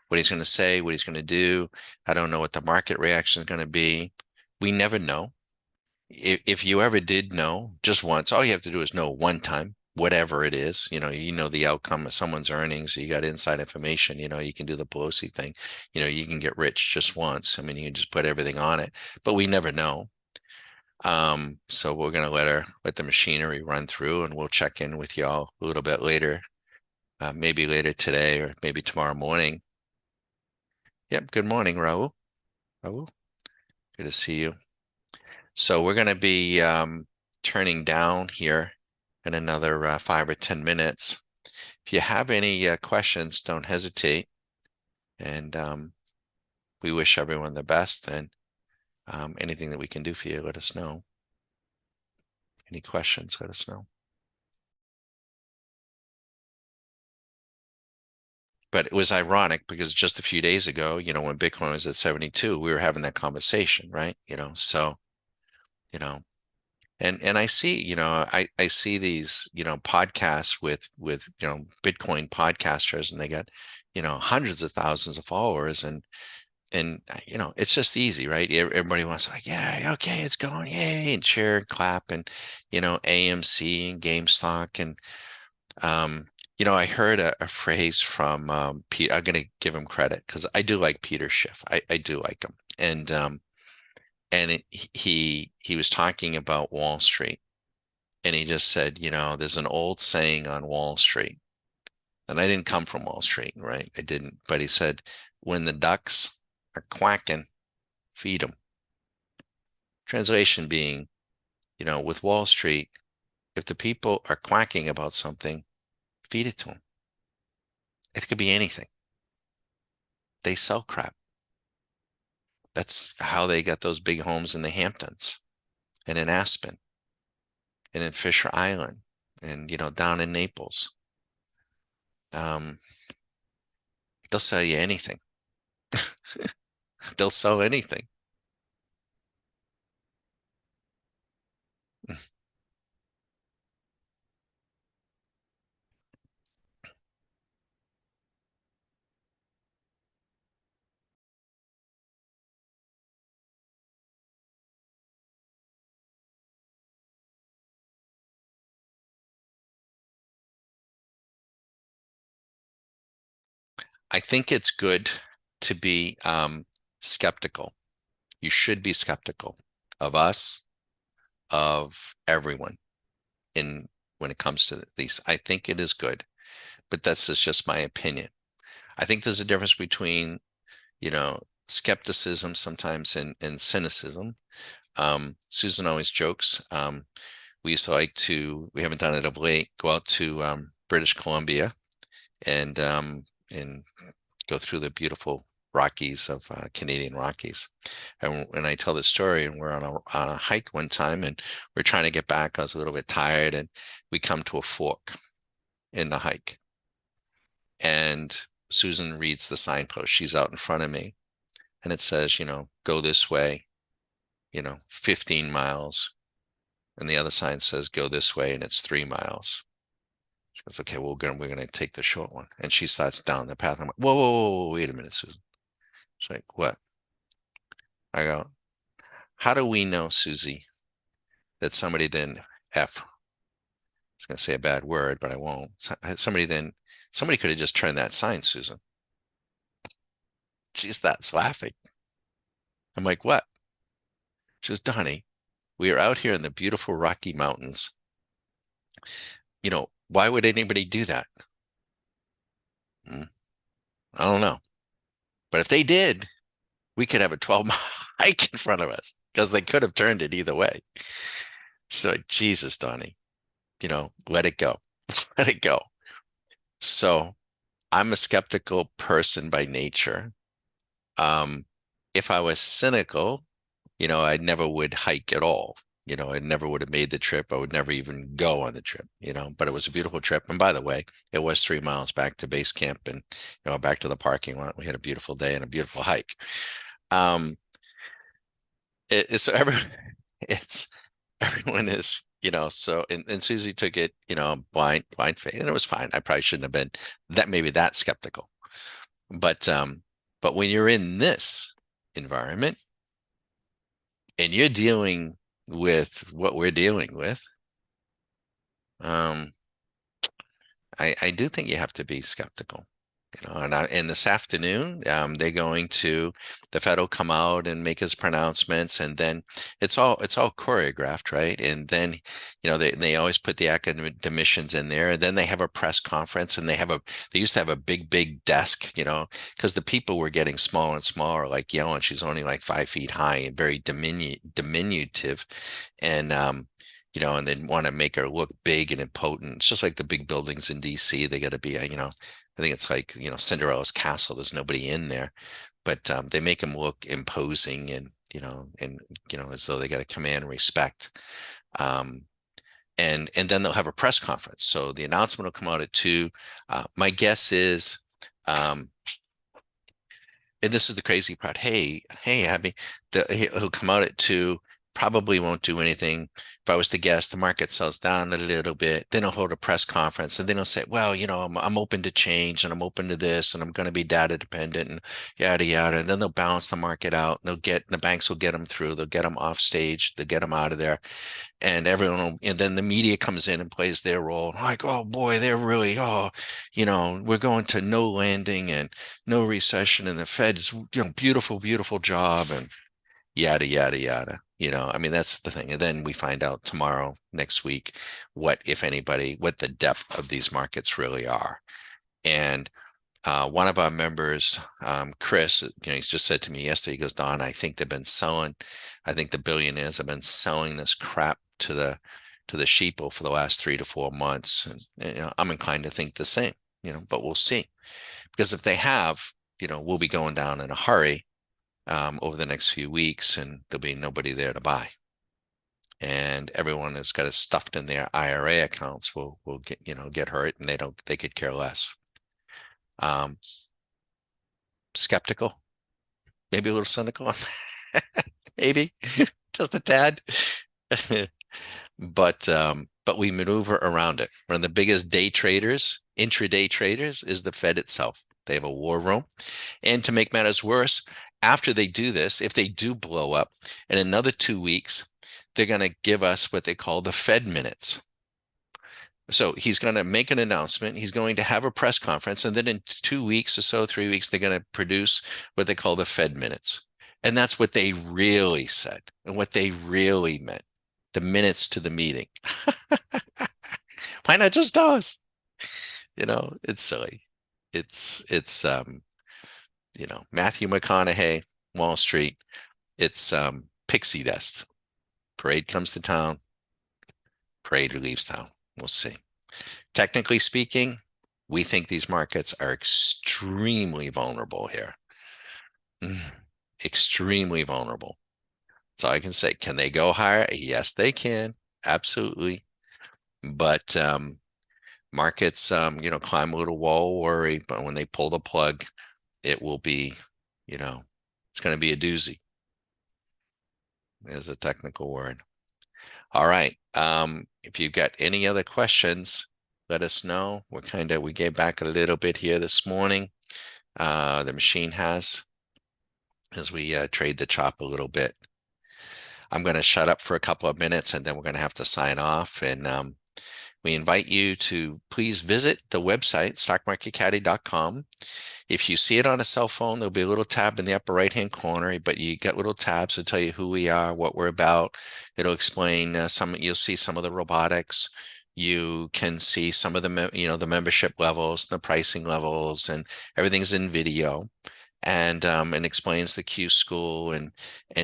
what he's going to say, what he's going to do. I don't know what the market reaction is going to be. We never know. If you ever did know just once, all you have to do is know one time, whatever it is, you know the outcome of someone's earnings, you got inside information, you can do the Pelosi thing, you can get rich just once. I mean, you can just put everything on it, but we never know. So we're gonna let the machinery run through, and we'll check in with y'all a little bit later, maybe later today or maybe tomorrow morning. Yep. Good morning, Raul. Raul, good to see you. So we're going to be turning down here in another 5 or 10 minutes. If you have any questions, don't hesitate. And we wish everyone the best. And anything that we can do for you, let us know. Any questions, let us know. But it was ironic because just a few days ago, when Bitcoin was at 72, we were having that conversation, right? So, you know, and I see, I see these, podcasts with Bitcoin podcasters, and they got, hundreds of thousands of followers, and it's just easy, right? Everybody wants to, like, yeah, okay, it's going, yay, and cheer and clap, and AMC and GameStop, and I heard a phrase from Pete. I'm gonna give him credit because I do like Peter Schiff. I do like him, and he was talking about Wall Street, and he just said, there's an old saying on Wall Street, and I didn't come from Wall Street, right? I didn't, but he said, when the ducks are quacking, feed them. Translation being, with Wall Street, if the people are quacking about something, feed it to them. It could be anything. They sell crap. That's how they got those big homes in the Hamptons and in Aspen and in Fisher Island and, down in Naples. They'll sell you anything. They'll sell anything. I think it's good to be skeptical. You should be skeptical of us, of everyone in when it comes to these. I think it is good, but that's just my opinion. I think there's a difference between, skepticism sometimes and cynicism. Susan always jokes. We used to we haven't done it of late, go out to British Columbia and go through the beautiful Rockies of Canadian Rockies. And I tell this story, and we're on a hike one time, and we're trying to get back. I was a little bit tired, and we come to a fork in the hike. And Susan reads the signpost. She's out in front of me, and it says, go this way, 15 miles. And the other sign says, go this way, and it's 3 miles. She goes, okay, well, we're gonna take the short one. And she starts down the path. I'm like, whoa, whoa, whoa, whoa, wait a minute, Susan. She's like, what? I go, how do we know, Susie, that somebody didn't F? I was gonna say a bad word, but I won't. Somebody could have just turned that sign, Susan. She starts laughing. I'm like, what? She goes, Donnie, we are out here in the beautiful Rocky Mountains. Why would anybody do that? Hmm, I don't know. But if they did, we could have a 12-mile hike in front of us because they could have turned it either way. So, Jesus, Donnie, let it go. Let it go. So I'm a skeptical person by nature. Um, if I was cynical, I never would hike at all. I never would have made the trip. I would never even go on the trip, but it was a beautiful trip. And by the way, it was 3 miles back to base camp and, back to the parking lot. We had a beautiful day and a beautiful hike. Um, so it's everyone is, so, and Susie took it, blind faith, and it was fine. I probably shouldn't have been maybe that skeptical. But when you're in this environment and you're dealing with what we're dealing with, um, I do think you have to be skeptical. And this afternoon, the Fed will come out and make his pronouncements, and then it's all choreographed, right? And then, they always put the academicians in there, and then they have a press conference, and they used to have a big desk, because the people were getting smaller and smaller, like Yellen, she's only like 5 feet high and very diminutive, and and they want to make her look big and impotent. It's just like the big buildings in DC. They got to be, I think it's like, Cinderella's castle. There's nobody in there, but they make them look imposing and as though they got to command and respect. Um, and then they'll have a press conference. So the announcement will come out at 2. My guess is, and this is the crazy part. Hey, Abby, he'll come out at 2. Probably won't do anything. If I was to guess, the market sells down a little bit. Then he'll hold a press conference and then he'll say, well, I'm open to change and I'm open to this and I'm going to be data dependent and yada, yada. And then they'll balance the market out. The banks will get them through. They'll get them off stage. They'll get them out of there. And and then the media comes in and plays their role. Like, oh boy, they're really, we're going to no landing and no recession. And the Fed's, beautiful, beautiful job. And yada, yada, yada. I mean, that's the thing. And then we find out tomorrow, next week, what, if anybody, what the depth of these markets really are. And one of our members, Chris, he's just said to me yesterday, he goes, Don, I think the billionaires have been selling this crap to the sheeple for the last 3 to 4 months. And I'm inclined to think the same, but we'll see. Because if they have, we'll be going down in a hurry over the next few weeks, and there'll be nobody there to buy. And everyone that's got it stuffed in their IRA accounts will get hurt, and they could care less. Skeptical, maybe a little cynical, maybe just a tad. But we maneuver around it. One of the biggest intraday traders, is the Fed itself. They have a war room. And to make matters worse, after they do this, if they do blow up, in another 2 weeks, they're going to give us what they call the Fed minutes. So he's going to make an announcement. He's going to have a press conference. And then in 2 weeks or so, 3 weeks, they're going to produce what they call the Fed minutes. And that's what they really said and what they really meant. The minutes to the meeting. Why not just us? It's silly. It's Matthew McConaughey, Wall Street. It's pixie dust. Parade comes to town. Parade leaves town. We'll see. Technically speaking, we think these markets are extremely vulnerable here. Extremely vulnerable. So I can say, can they go higher? Yes, they can. Absolutely. But markets, climb a little wall, worry, but when they pull the plug, it will be, it's going to be a doozy. Is a technical word. All right. If you've got any other questions, let us know. We gave back a little bit here this morning. The machine has, as we trade the chop a little bit. I'm going to shut up for a couple of minutes and then we're going to have to sign off. And We invite you to please visit the website, stockmarketcaddy.com. If you see it on a cell phone, there'll be a little tab in the upper right-hand corner, but you get little tabs to tell you who we are, what we're about. It'll explain you'll see some of the robotics. You can see some of the membership levels, the pricing levels, and everything's in video and explains the Q school and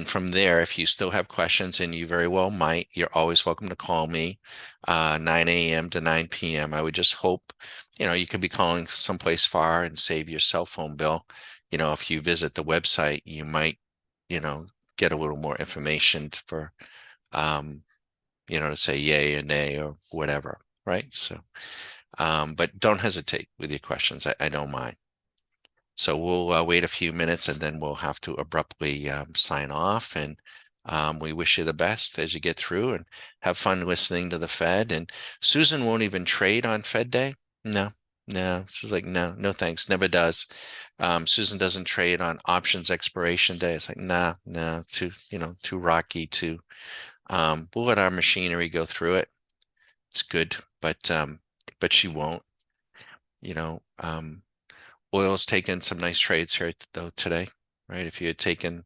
from there, if you still have questions, and you very well might, you're always welcome to call me 9 a.m. to 9 p.m. I would just hope, you could be calling someplace far and save your cell phone bill. If you visit the website, you might, get a little more information um, to say yay or nay or whatever, right? So, but don't hesitate with your questions. I don't mind. So we'll wait a few minutes and then we'll have to abruptly sign off. And we wish you the best as you get through and have fun listening to the Fed. And Susan won't even trade on Fed Day. No, no. She's like, no, no thanks. Never does. Susan doesn't trade on options expiration day. It's like, nah, nah, too rocky. We'll let our machinery go through it. It's good, but she won't. You know, oil's taken some nice trades here though today, right? If you had taken,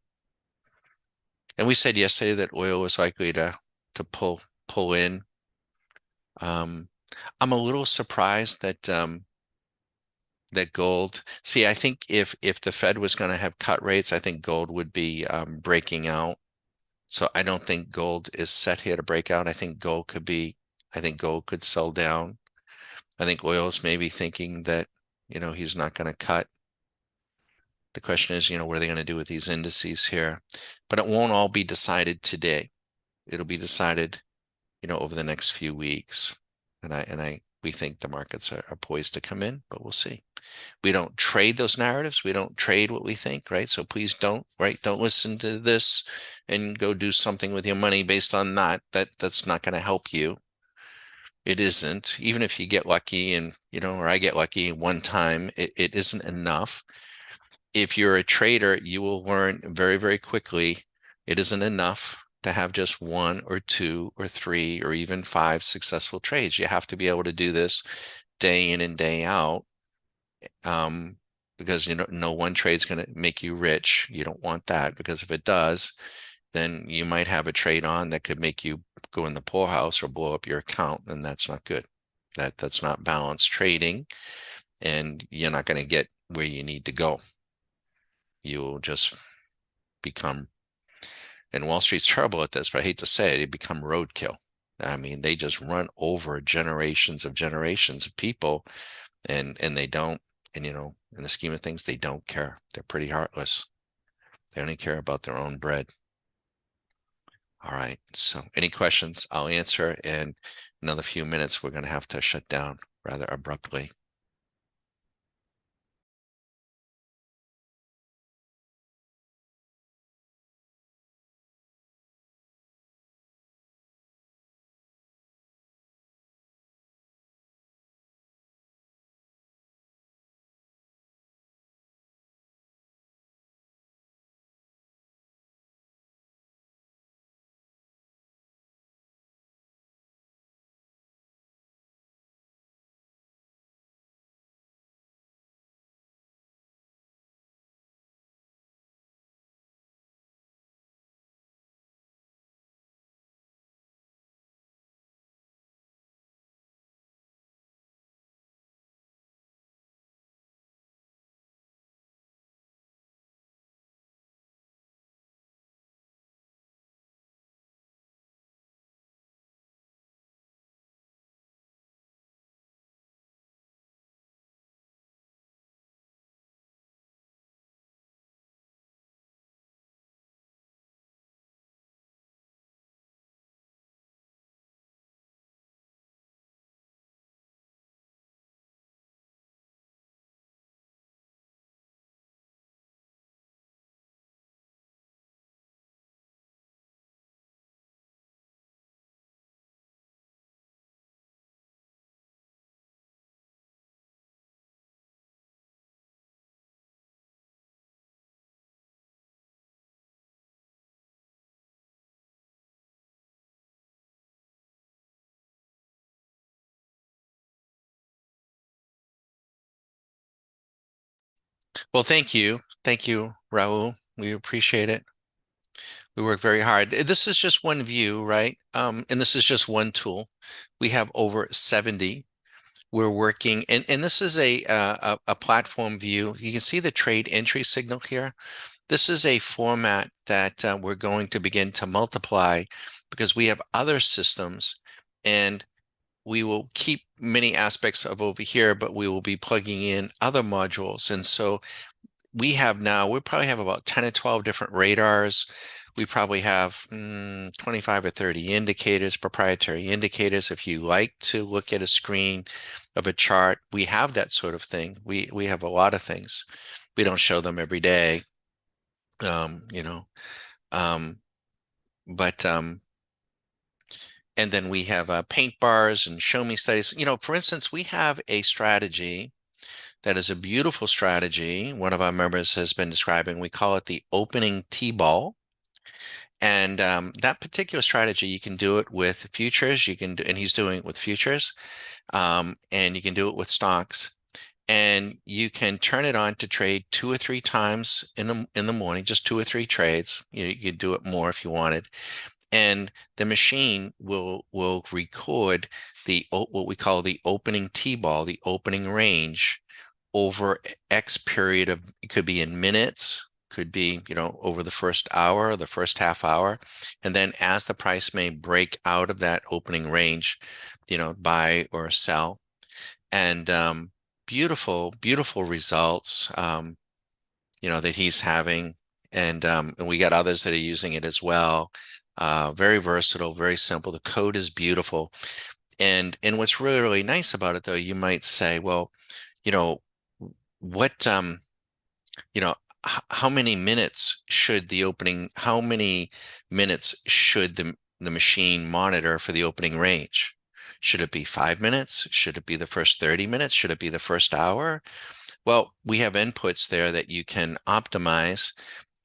and we said yesterday that oil was likely to pull in. Um, I'm a little surprised that gold. See, I think if the Fed was going to have cut rates, I think gold would be breaking out. So I don't think gold is set here to break out. I think gold could sell down. I think oil's maybe thinking that, he's not going to cut. The question is, what are they going to do with these indices here? But it won't all be decided today. It'll be decided, over the next few weeks. We think the markets are poised to come in, but we'll see. We don't trade those narratives. We don't trade what we think, right? So please don't, right? Don't listen to this and go do something with your money based on that. That's not going to help you. It isn't. Even if you get lucky and, or I get lucky one time, it isn't enough. If you're a trader, you will learn very, very quickly it isn't enough to have just one or two or three or even five successful trades. You have to be able to do this day in and day out, because no one trade's going to make you rich. You don't want that, because if it does, then you might have a trade on that could make you go in the poorhouse or blow up your account, and that's not good. That's not balanced trading, and you're not going to get where you need to go. You'll just become, and Wall Street's terrible at this, but I hate to say it, become roadkill. I mean, they just run over generations of people, and they don't, and in the scheme of things, they don't care. They're pretty heartless. They only care about their own bread. All right. So any questions, I'll answer. In another few minutes, we're going to have to shut down rather abruptly. Well, thank you. Thank you, Raul. We appreciate it. We work very hard. This is just one view, right? And this is just one tool. We have over 70. We're working, and this is a platform view. You can see the trade entry signal here. This is a format that we're going to begin to multiply because we have other systems, and we will keep many aspects of over here, but we will be plugging in other modules. And so we probably have about 10 or 12 different radars. We probably have 25 or 30 indicators, proprietary indicators. If you like to look at a screen of a chart, we have that sort of thing. We have a lot of things. We don't show them every day, you know, um, but and then we have paint bars and show me studies. For instance, we have a strategy that is a beautiful strategy. One of our members has been describing. We call it the opening T-ball. And that particular strategy, you can do it with futures. And he's doing it with futures. And you can do it with stocks. And you can turn it on to trade 2 or 3 times in the morning, just 2 or 3 trades. You could do it more if you wanted. And the machine will record what we call the opening T-ball, the opening range over X period of, it could be in minutes, could be, over the first hour, the first half hour. And then as the price may break out of that opening range, buy or sell. And beautiful, beautiful results, that he's having. And we got others that are using it as well. Very versatile, very simple. The code is beautiful. And what's really, really nice about it, though, you might say, well, you know, what you know how many minutes should the machine monitor for the opening range? Should it be 5 minutes? Should it be the first 30 minutes? Should it be the first hour? Well, we have inputs there that you can optimize,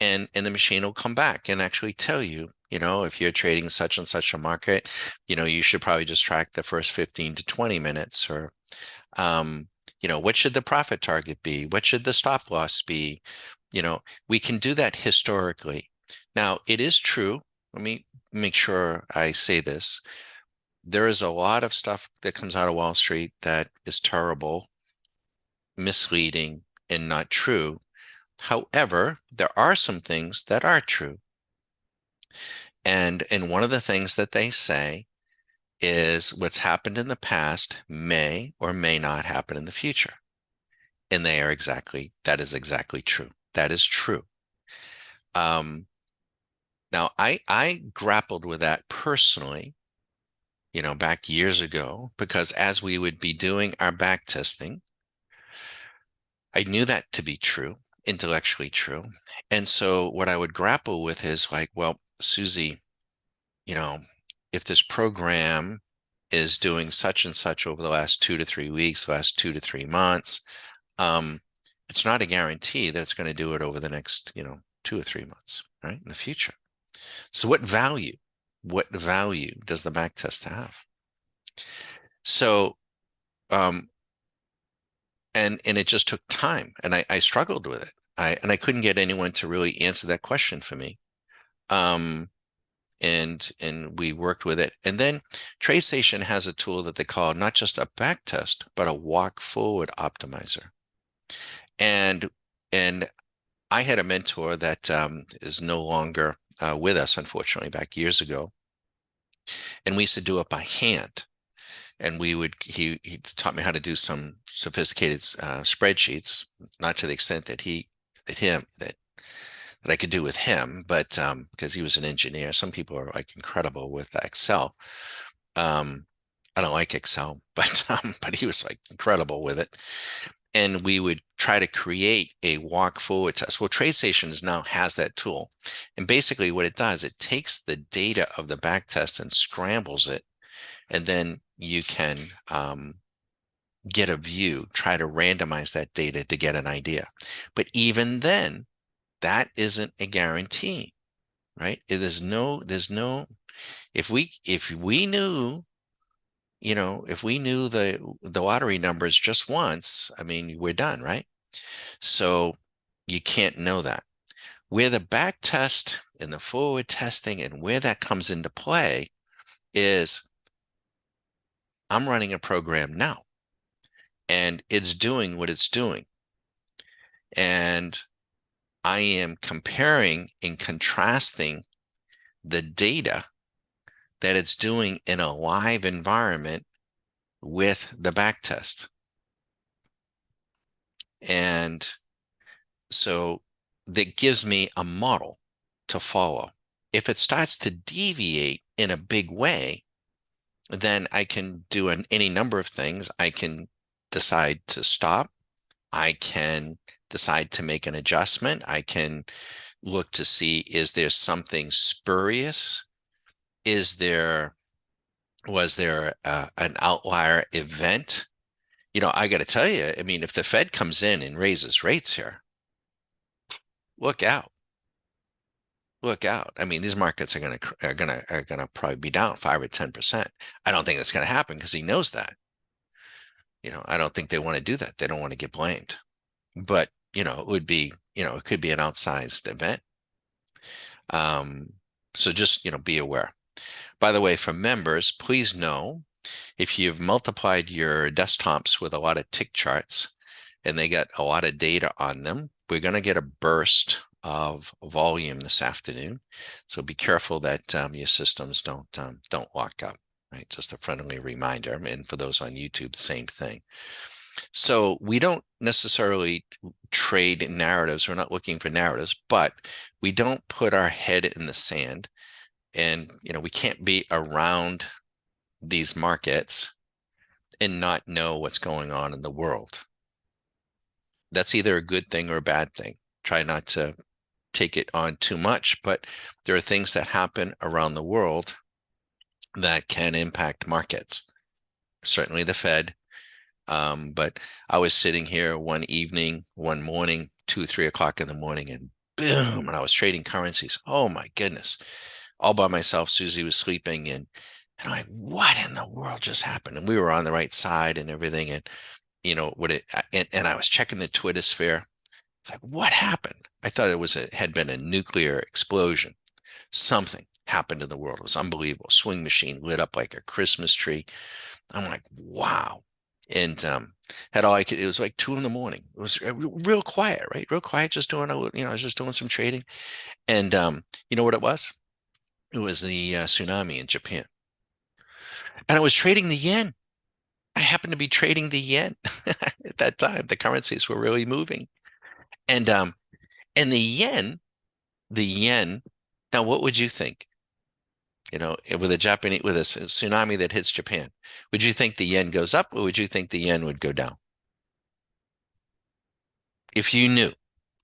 and the machine will come back and actually tell you, if you're trading such and such a market, you should probably just track the first 15 to 20 minutes. Or what should the profit target be? What should the stop loss be? We can do that historically. Now, it is true. Let me make sure I say this. There is a lot of stuff that comes out of Wall Street that is terrible, misleading, and not true. However, there are some things that are true. And one of the things that they say is what's happened in the past may or may not happen in the future. And that is exactly true. That is true. Now I grappled with that personally, back years ago, because as we would be doing our back testing, I knew that to be true, intellectually true. And so what I would grapple with is like, well, Susie, if this program is doing such and such over the last 2 to 3 weeks, last 2 to 3 months, it's not a guarantee that it's going to do it over the next, 2 or 3 months, right, in the future. So what value does the back test have? So, and it just took time, and I struggled with it. I couldn't get anyone to really answer that question for me. And we worked with it. And then TradeStation has a tool that they call not just a back test, but a walk forward optimizer. And I had a mentor that is no longer with us, unfortunately, back years ago. And we used to do it by hand. And he taught me how to do some sophisticated spreadsheets, not to the extent that I could do with him, but because he was an engineer. Some people are like incredible with Excel. I don't like Excel, but he was like incredible with it. And we would try to create a walk forward test. Well, TradeStation now has that tool. And basically what it does, it takes the data of the back test and scrambles it. And then you can get a view, try to randomize that data to get an idea. But even then, that isn't a guarantee, right? There's no, if we knew, if we knew the lottery numbers just once, I mean, we're done, right? So You can't know that. Where the back test and the forward testing and where that comes into play is I'm running a program now and it's doing what it's doing. And I am comparing and contrasting the data that it's doing in a live environment with the back test. And so that gives me a model to follow. If it starts to deviate in a big way, then I can do any number of things. I can decide to stop. I can decide to make an adjustment. I can look to see, is there something spurious? Was there an outlier event? I got to tell you, I mean, if the Fed comes in and raises rates here, look out. Look out. I mean, these markets are gonna probably be down 5 or 10%. I don't think that's gonna happen because he knows that. I don't think they want to do that. They don't want to get blamed. But, it would be, it could be an outsized event. So just, be aware. By the way, for members, please know if you've multiplied your desktops with a lot of tick charts and they got a lot of data on them, we're going to get a burst of volume this afternoon. So be careful that your systems don't lock up, right? Just a friendly reminder. And for those on YouTube, same thing. So we don't necessarily trade narratives. We're not looking for narratives, but we don't put our head in the sand. And, we can't be around these markets and not know what's going on in the world. That's either a good thing or a bad thing. Try not to take it on too much, but there are things that happen around the world that can impact markets. Certainly the Fed. But I was sitting here one morning, 2, 3 o'clock in the morning, and boom, and I was trading currencies. Oh my goodness. All by myself. Susie was sleeping, and I'm like, what in the world just happened? And we were on the right side and everything. And and I was checking the Twitter sphere. It's like, what happened? I thought had been a nuclear explosion. Something happened in the world. It was unbelievable. Swing machine lit up like a Christmas tree. I'm like, wow. And had all I could, it was like 2 a.m. It was real quiet, right? Real quiet, just doing, I was just doing some trading. And you know what it was? It was the tsunami in Japan. And I was trading the yen. I happened to be trading the yen at that time. The currencies were really moving. And the yen, now what would you think? With a tsunami that hits Japan, would you think the yen goes up or would you think the yen would go down? If you knew,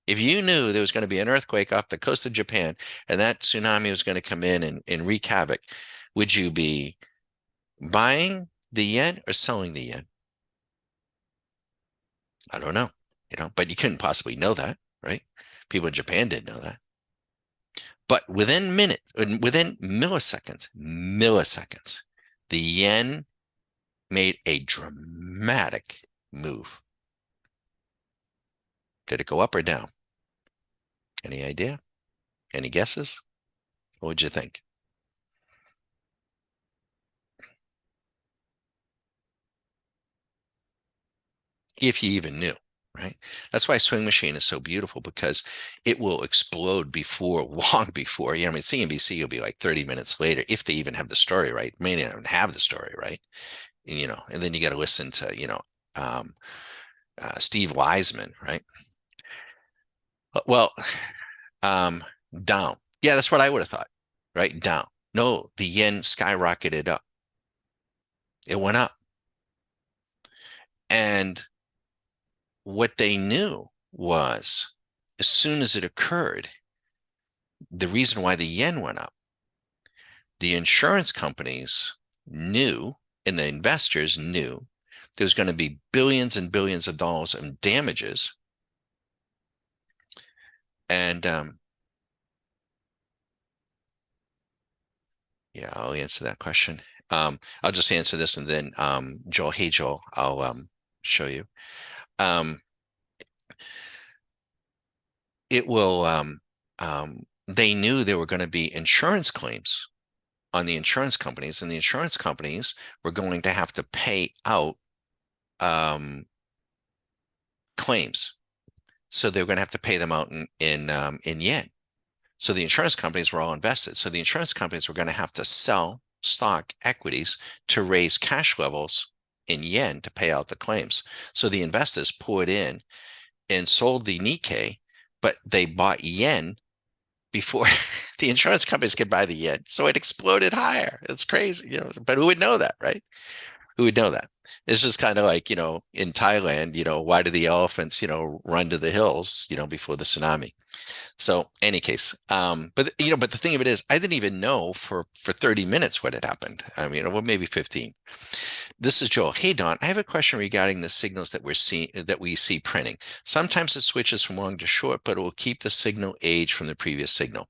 if you knew there was going to be an earthquake off the coast of Japan and that tsunami was going to come in and wreak havoc, would you be buying the yen or selling the yen? I don't know, but you couldn't possibly know that, right? People in Japan didn't know that. But within milliseconds, the yen made a dramatic move. Did it go up or down? Any idea? Any guesses? What would you think? If you even knew, right? That's why Swing Machine is so beautiful because it will explode long before. I mean, CNBC will be like 30 minutes later if they even have the story right. May not even have the story right. And then you got to listen to, Steve Wiseman, right? Well, down. Yeah, that's what I would have thought, right? Down. No, the yen skyrocketed up. It went up. And what they knew was as soon as it occurred, the reason why the yen went up, the insurance companies knew and the investors knew there's going to be billions and billions of dollars in damages. And yeah, I'll answer that question. I'll just answer this and then Joel, hey Joel, I'll show you. it will, they knew there were going to be insurance claims on the insurance companies, and the insurance companies were going to have to pay out um, claims. So they were going to have to pay them out in yen. So the insurance companies were all invested. So the insurance companies were going to have to sell stock equities to raise cash levels in yen to pay out the claims. So the investors poured in and sold the Nikkei, but they bought yen before the insurance companies could buy the yen. So it exploded higher. It's crazy, but who would know that, right? Who would know that? It's just kind of like, in Thailand, why do the elephants, run to the hills, before the tsunami? So any case, but the thing of it is, I didn't even know for 30 minutes what had happened. I mean, well, maybe 15. This is Joel. Hey, Don, I have a question regarding the signals that we see printing. Sometimes it switches from long to short, but it will keep the signal age from the previous signal.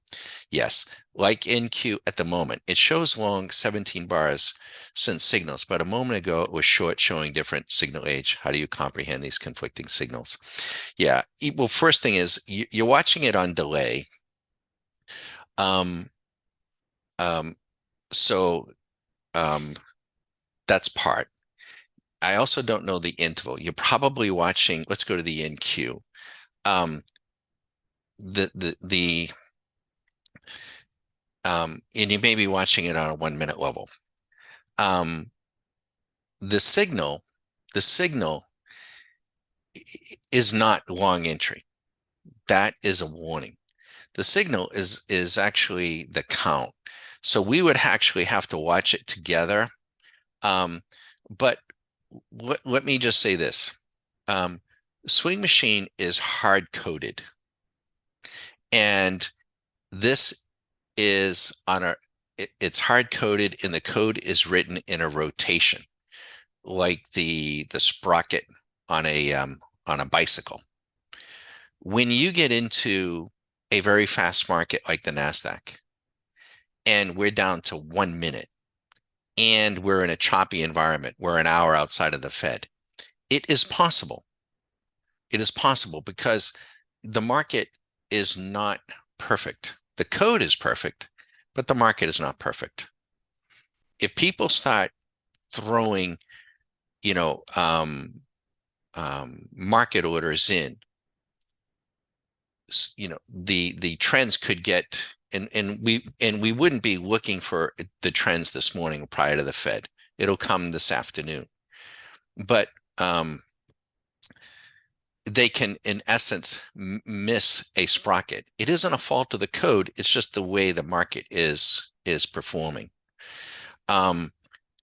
Yes, like NQ at the moment, it shows long 17 bars since signals, but a moment ago it was short showing different signal age. How do you comprehend these conflicting signals? Yeah, well, first thing is you're watching it on delay. Um, um, so um, that's part. I also don't know the interval. You're probably watching, let's go to the NQ. Um, the and you may be watching it on a 1 minute level. Um, the signal, the signal is not long entry. That is a warning. The signal is actually the count. So we would actually have to watch it together. But let me just say this. Swing Machine is hard coded. And this is it's hard coded, and the code is written in a rotation, like the sprocket on a bicycle. When you get into a very fast market like the Nasdaq, and we're down to 1 minute, and we're in a choppy environment, we're an hour outside of the Fed, it is possible. It is possible because the market is not perfect. The code is perfect, but the market is not perfect. If people start throwing, you know, market orders in, the trends could get, and we wouldn't be looking for the trends this morning prior to the Fed. It'll come this afternoon, but they can, in essence, miss a sprocket. It isn't a fault of the code. It's just the way the market is performing.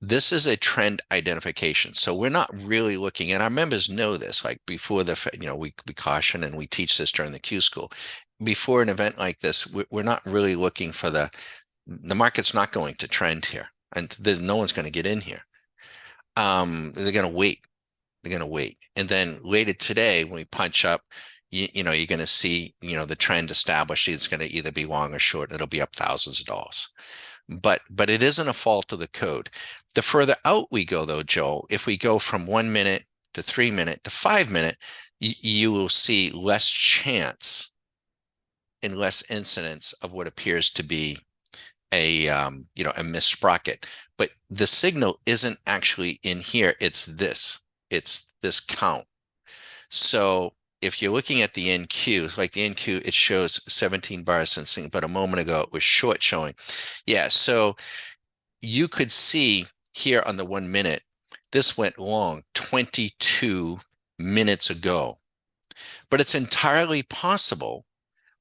This is a trend identification. So we're not really looking, and our members know this, like before we caution and we teach this during the Q school. Before an event like this, we're not really looking for the market's not going to trend here, and no one's going to get in here. They're going to wait. They're going to wait. And then later today, when we punch up, you're going to see, the trend established. It's going to either be long or short. It'll be up thousands of dollars. But it isn't a fault of the code. The further out we go, though, Joel, if we go from 1 minute to 3 minute to 5 minute, you will see less chance and less incidence of what appears to be a missed sprocket. But the signal isn't actually in here. It's this count. So if you're looking at the NQ, like the NQ, it shows 17 bars since, but a moment ago it was short showing. Yeah, so you could see here on the 1 minute, this went long 22 minutes ago. But it's entirely possible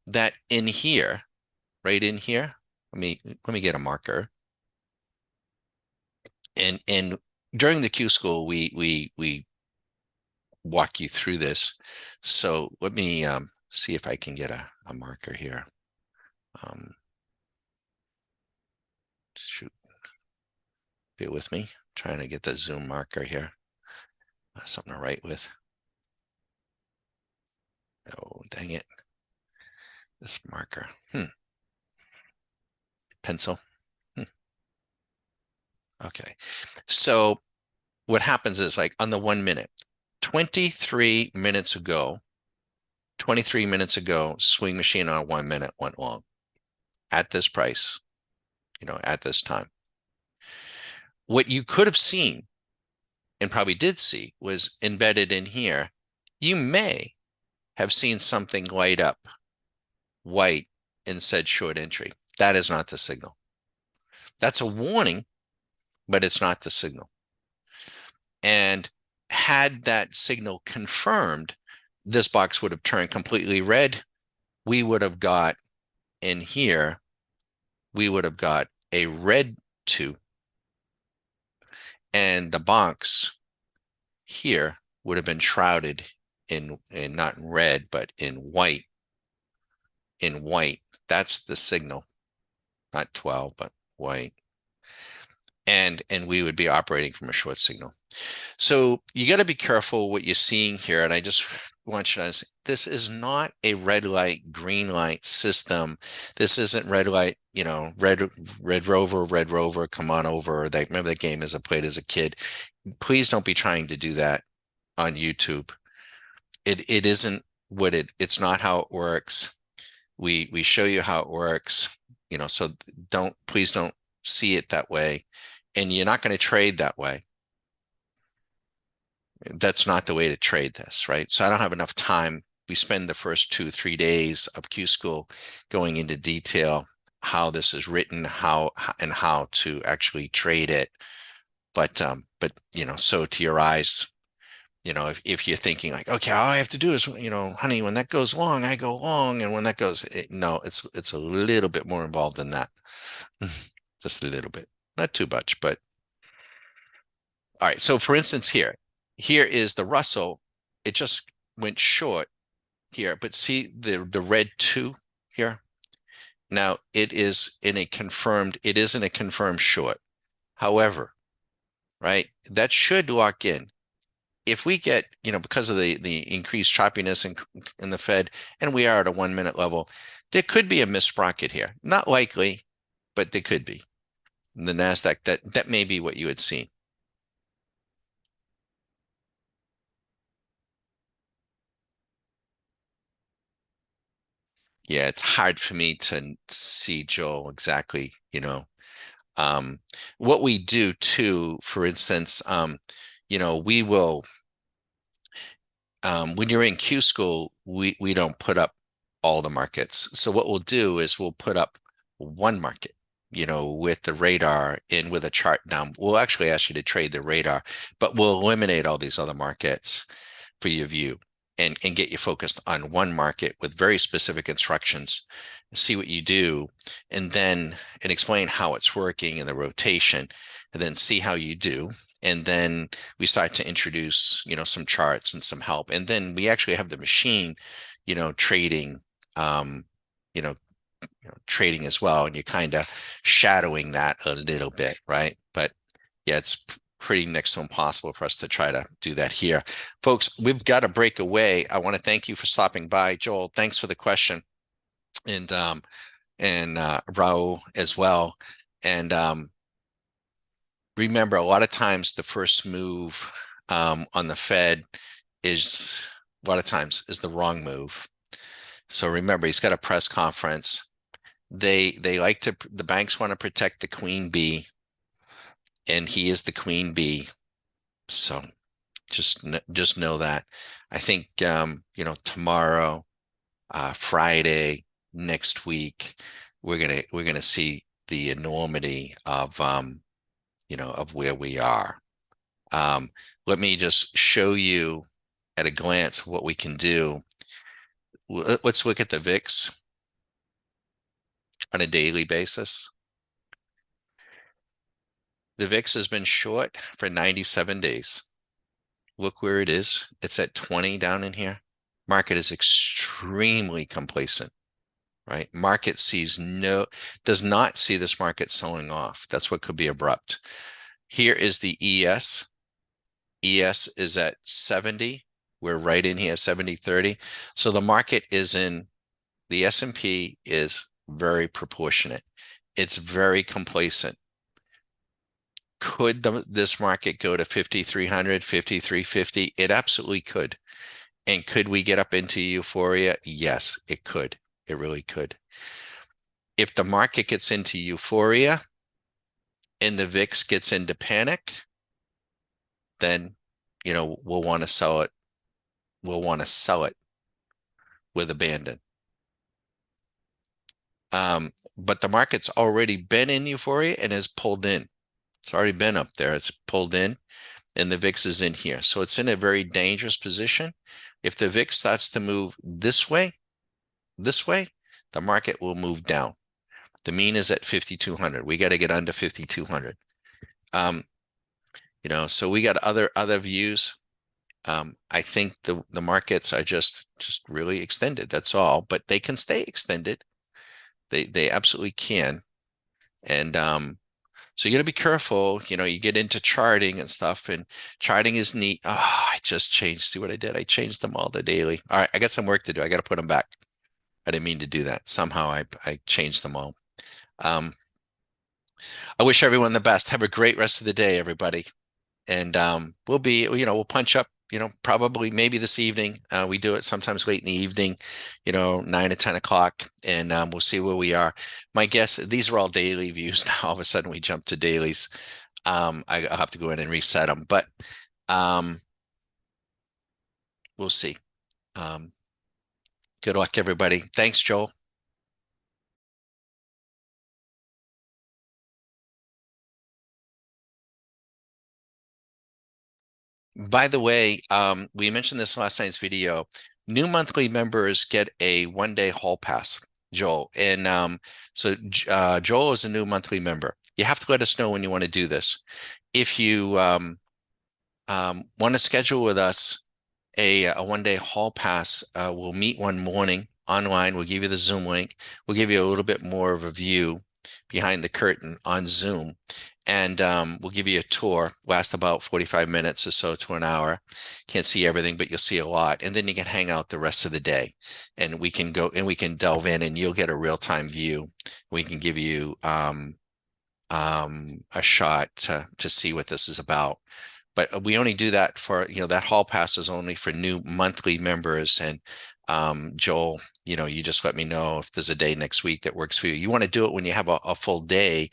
that in here, right in here, let me get a marker. And during the Q school, we walk you through this. So let me see if I can get a marker here. Shoot, bear with me. Trying to get the zoom marker here. Something to write with. Oh, dang it. This marker. Pencil. Okay. So what happens is, like, on the 1 minute, 23 minutes ago, 23 minutes ago, swing machine on 1 minute went long at this price, at this time. What you could have seen and probably did see was embedded in here. You may have seen something light up white and said short entry. That is not the signal. That's a warning, but it's not the signal. And had that signal confirmed, this box would have turned completely red. We would have got in here, we would have got a red 2, and the box here would have been shrouded in not in red, but in white. In white, that's the signal, not 12, but white. And we would be operating from a short signal. So you got to be careful what you're seeing here. And I just want you to say, this is not a red light, green light system. This isn't red light, red rover, come on over. Remember the game as I played as a kid. Please don't be trying to do that on YouTube. It isn't what it's not how it works. We show you how it works, so please don't see it that way. And you're not going to trade that way. That's not the way to trade this, right? So I don't have enough time. We spend the first 2-3 days of Q School going into detail how this is written, how to actually trade it. But so to your eyes, if you're thinking like, okay, all I have to do is, honey, when that goes long, I go long, and when that goes, no, it's a little bit more involved than that. Just a little bit, not too much, but all right. So for instance, here is the Russell. It just went short here, but see the red 2 here. Now it is in a confirmed short. However, right, that should lock in. If we get, because of the increased choppiness in the Fed, and we are at a 1 minute level, there could be a missed sprocket here. Not likely, but there could be. The NASDAQ, that may be what you had seen. Yeah, it's hard for me to see, Joel, exactly, what we do too, for instance, we will, when you're in Q School, we don't put up all the markets. So what we'll do is we'll put up one market, with the radar and with a chart down. We'll actually ask you to trade the radar, but we'll eliminate all these other markets for your view and get you focused on one market with very specific instructions, see what you do, and explain how it's working and the rotation, and then see how you do. And then we start to introduce, some charts and some help. And then we actually have the machine, trading, trading as well. And you're kind of shadowing that a little bit, right? But yeah, it's pretty next to impossible for us to try to do that here. Folks, we've got to break away. I want to thank you for stopping by. Joel, thanks for the question. And Raul as well. And remember, a lot of times the first move on the Fed is a lot of times is the wrong move. So remember, he's got a press conference. They like to, the banks want to protect the queen bee, and he is the queen bee. So just know that. I think tomorrow, Friday, next week, we're gonna see the enormity of of where we are. Let me just show you at a glance what we can do. Let's look at the VIX on a daily basis. The VIX has been short for 97 days. Look where it is. It's at 20 down in here. Market is extremely complacent, right? Market does not see this market selling off. That's what could be abrupt. Here is the ES. ES is at 70. We're right in here, 70-30. So the market is the S&P is very proportionate. It's very complacent. Could this market go to 5,300, 5,350? It absolutely could. And could we get up into euphoria? Yes, it could. It really could. If the market gets into euphoria and the VIX gets into panic, then, we'll want to sell it. We'll want to sell it with abandon. But the market's already been in euphoria and has pulled in. It's already been up there. It's pulled in and the VIX is in here. So it's in a very dangerous position. If the VIX starts to move this way, the market will move down. The mean is at 5,200. We got to get under 5,200. So we got other views. I think the markets are just really extended. That's all, but they can stay extended. They absolutely can. And so you got to be careful. You get into charting and stuff, and charting is neat. Oh, I just changed. See what I did? I changed them all to daily. All right, I got some work to do. I got to put them back. I didn't mean to do that. Somehow I changed them all. I wish everyone the best. Have a great rest of the day, everybody. And we'll punch up, probably maybe this evening. We do it sometimes late in the evening, 9 to 10 o'clock, and we'll see where we are. My guess, these are all daily views now. All of a sudden we jump to dailies. I'll have to go in and reset them, but we'll see. Good luck, everybody. Thanks, Joel. By the way, we mentioned this last night's video. New monthly members get a 1-day hall pass, Joel. And so Joel is a new monthly member. You have to let us know when you want to do this. If you want to schedule with us a 1-day hall pass, we'll meet one morning online. We'll give you the Zoom link. We'll give you a little bit more of a view behind the curtain on Zoom. And we'll give you a tour, last about 45 minutes or so to an hour. Can't see everything, but you'll see a lot. And then you can hang out the rest of the day. And we can go and we can delve in and you'll get a real-time view. We can give you a shot to see what this is about. But we only do that for, that hall pass is only for new monthly members. And Joel, you just let me know if there's a day next week that works for you. You want to do it when you have a full day.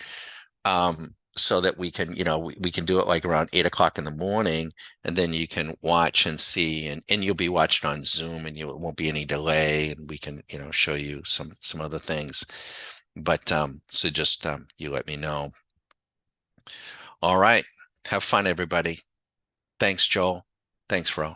So that we can, we can do it like around 8 o'clock in the morning, and then you can watch and see, and you'll be watching on Zoom, and it won't be any delay, and we can, show you some other things. But so just you let me know. All right, have fun, everybody. Thanks, Joel. Thanks, Ro.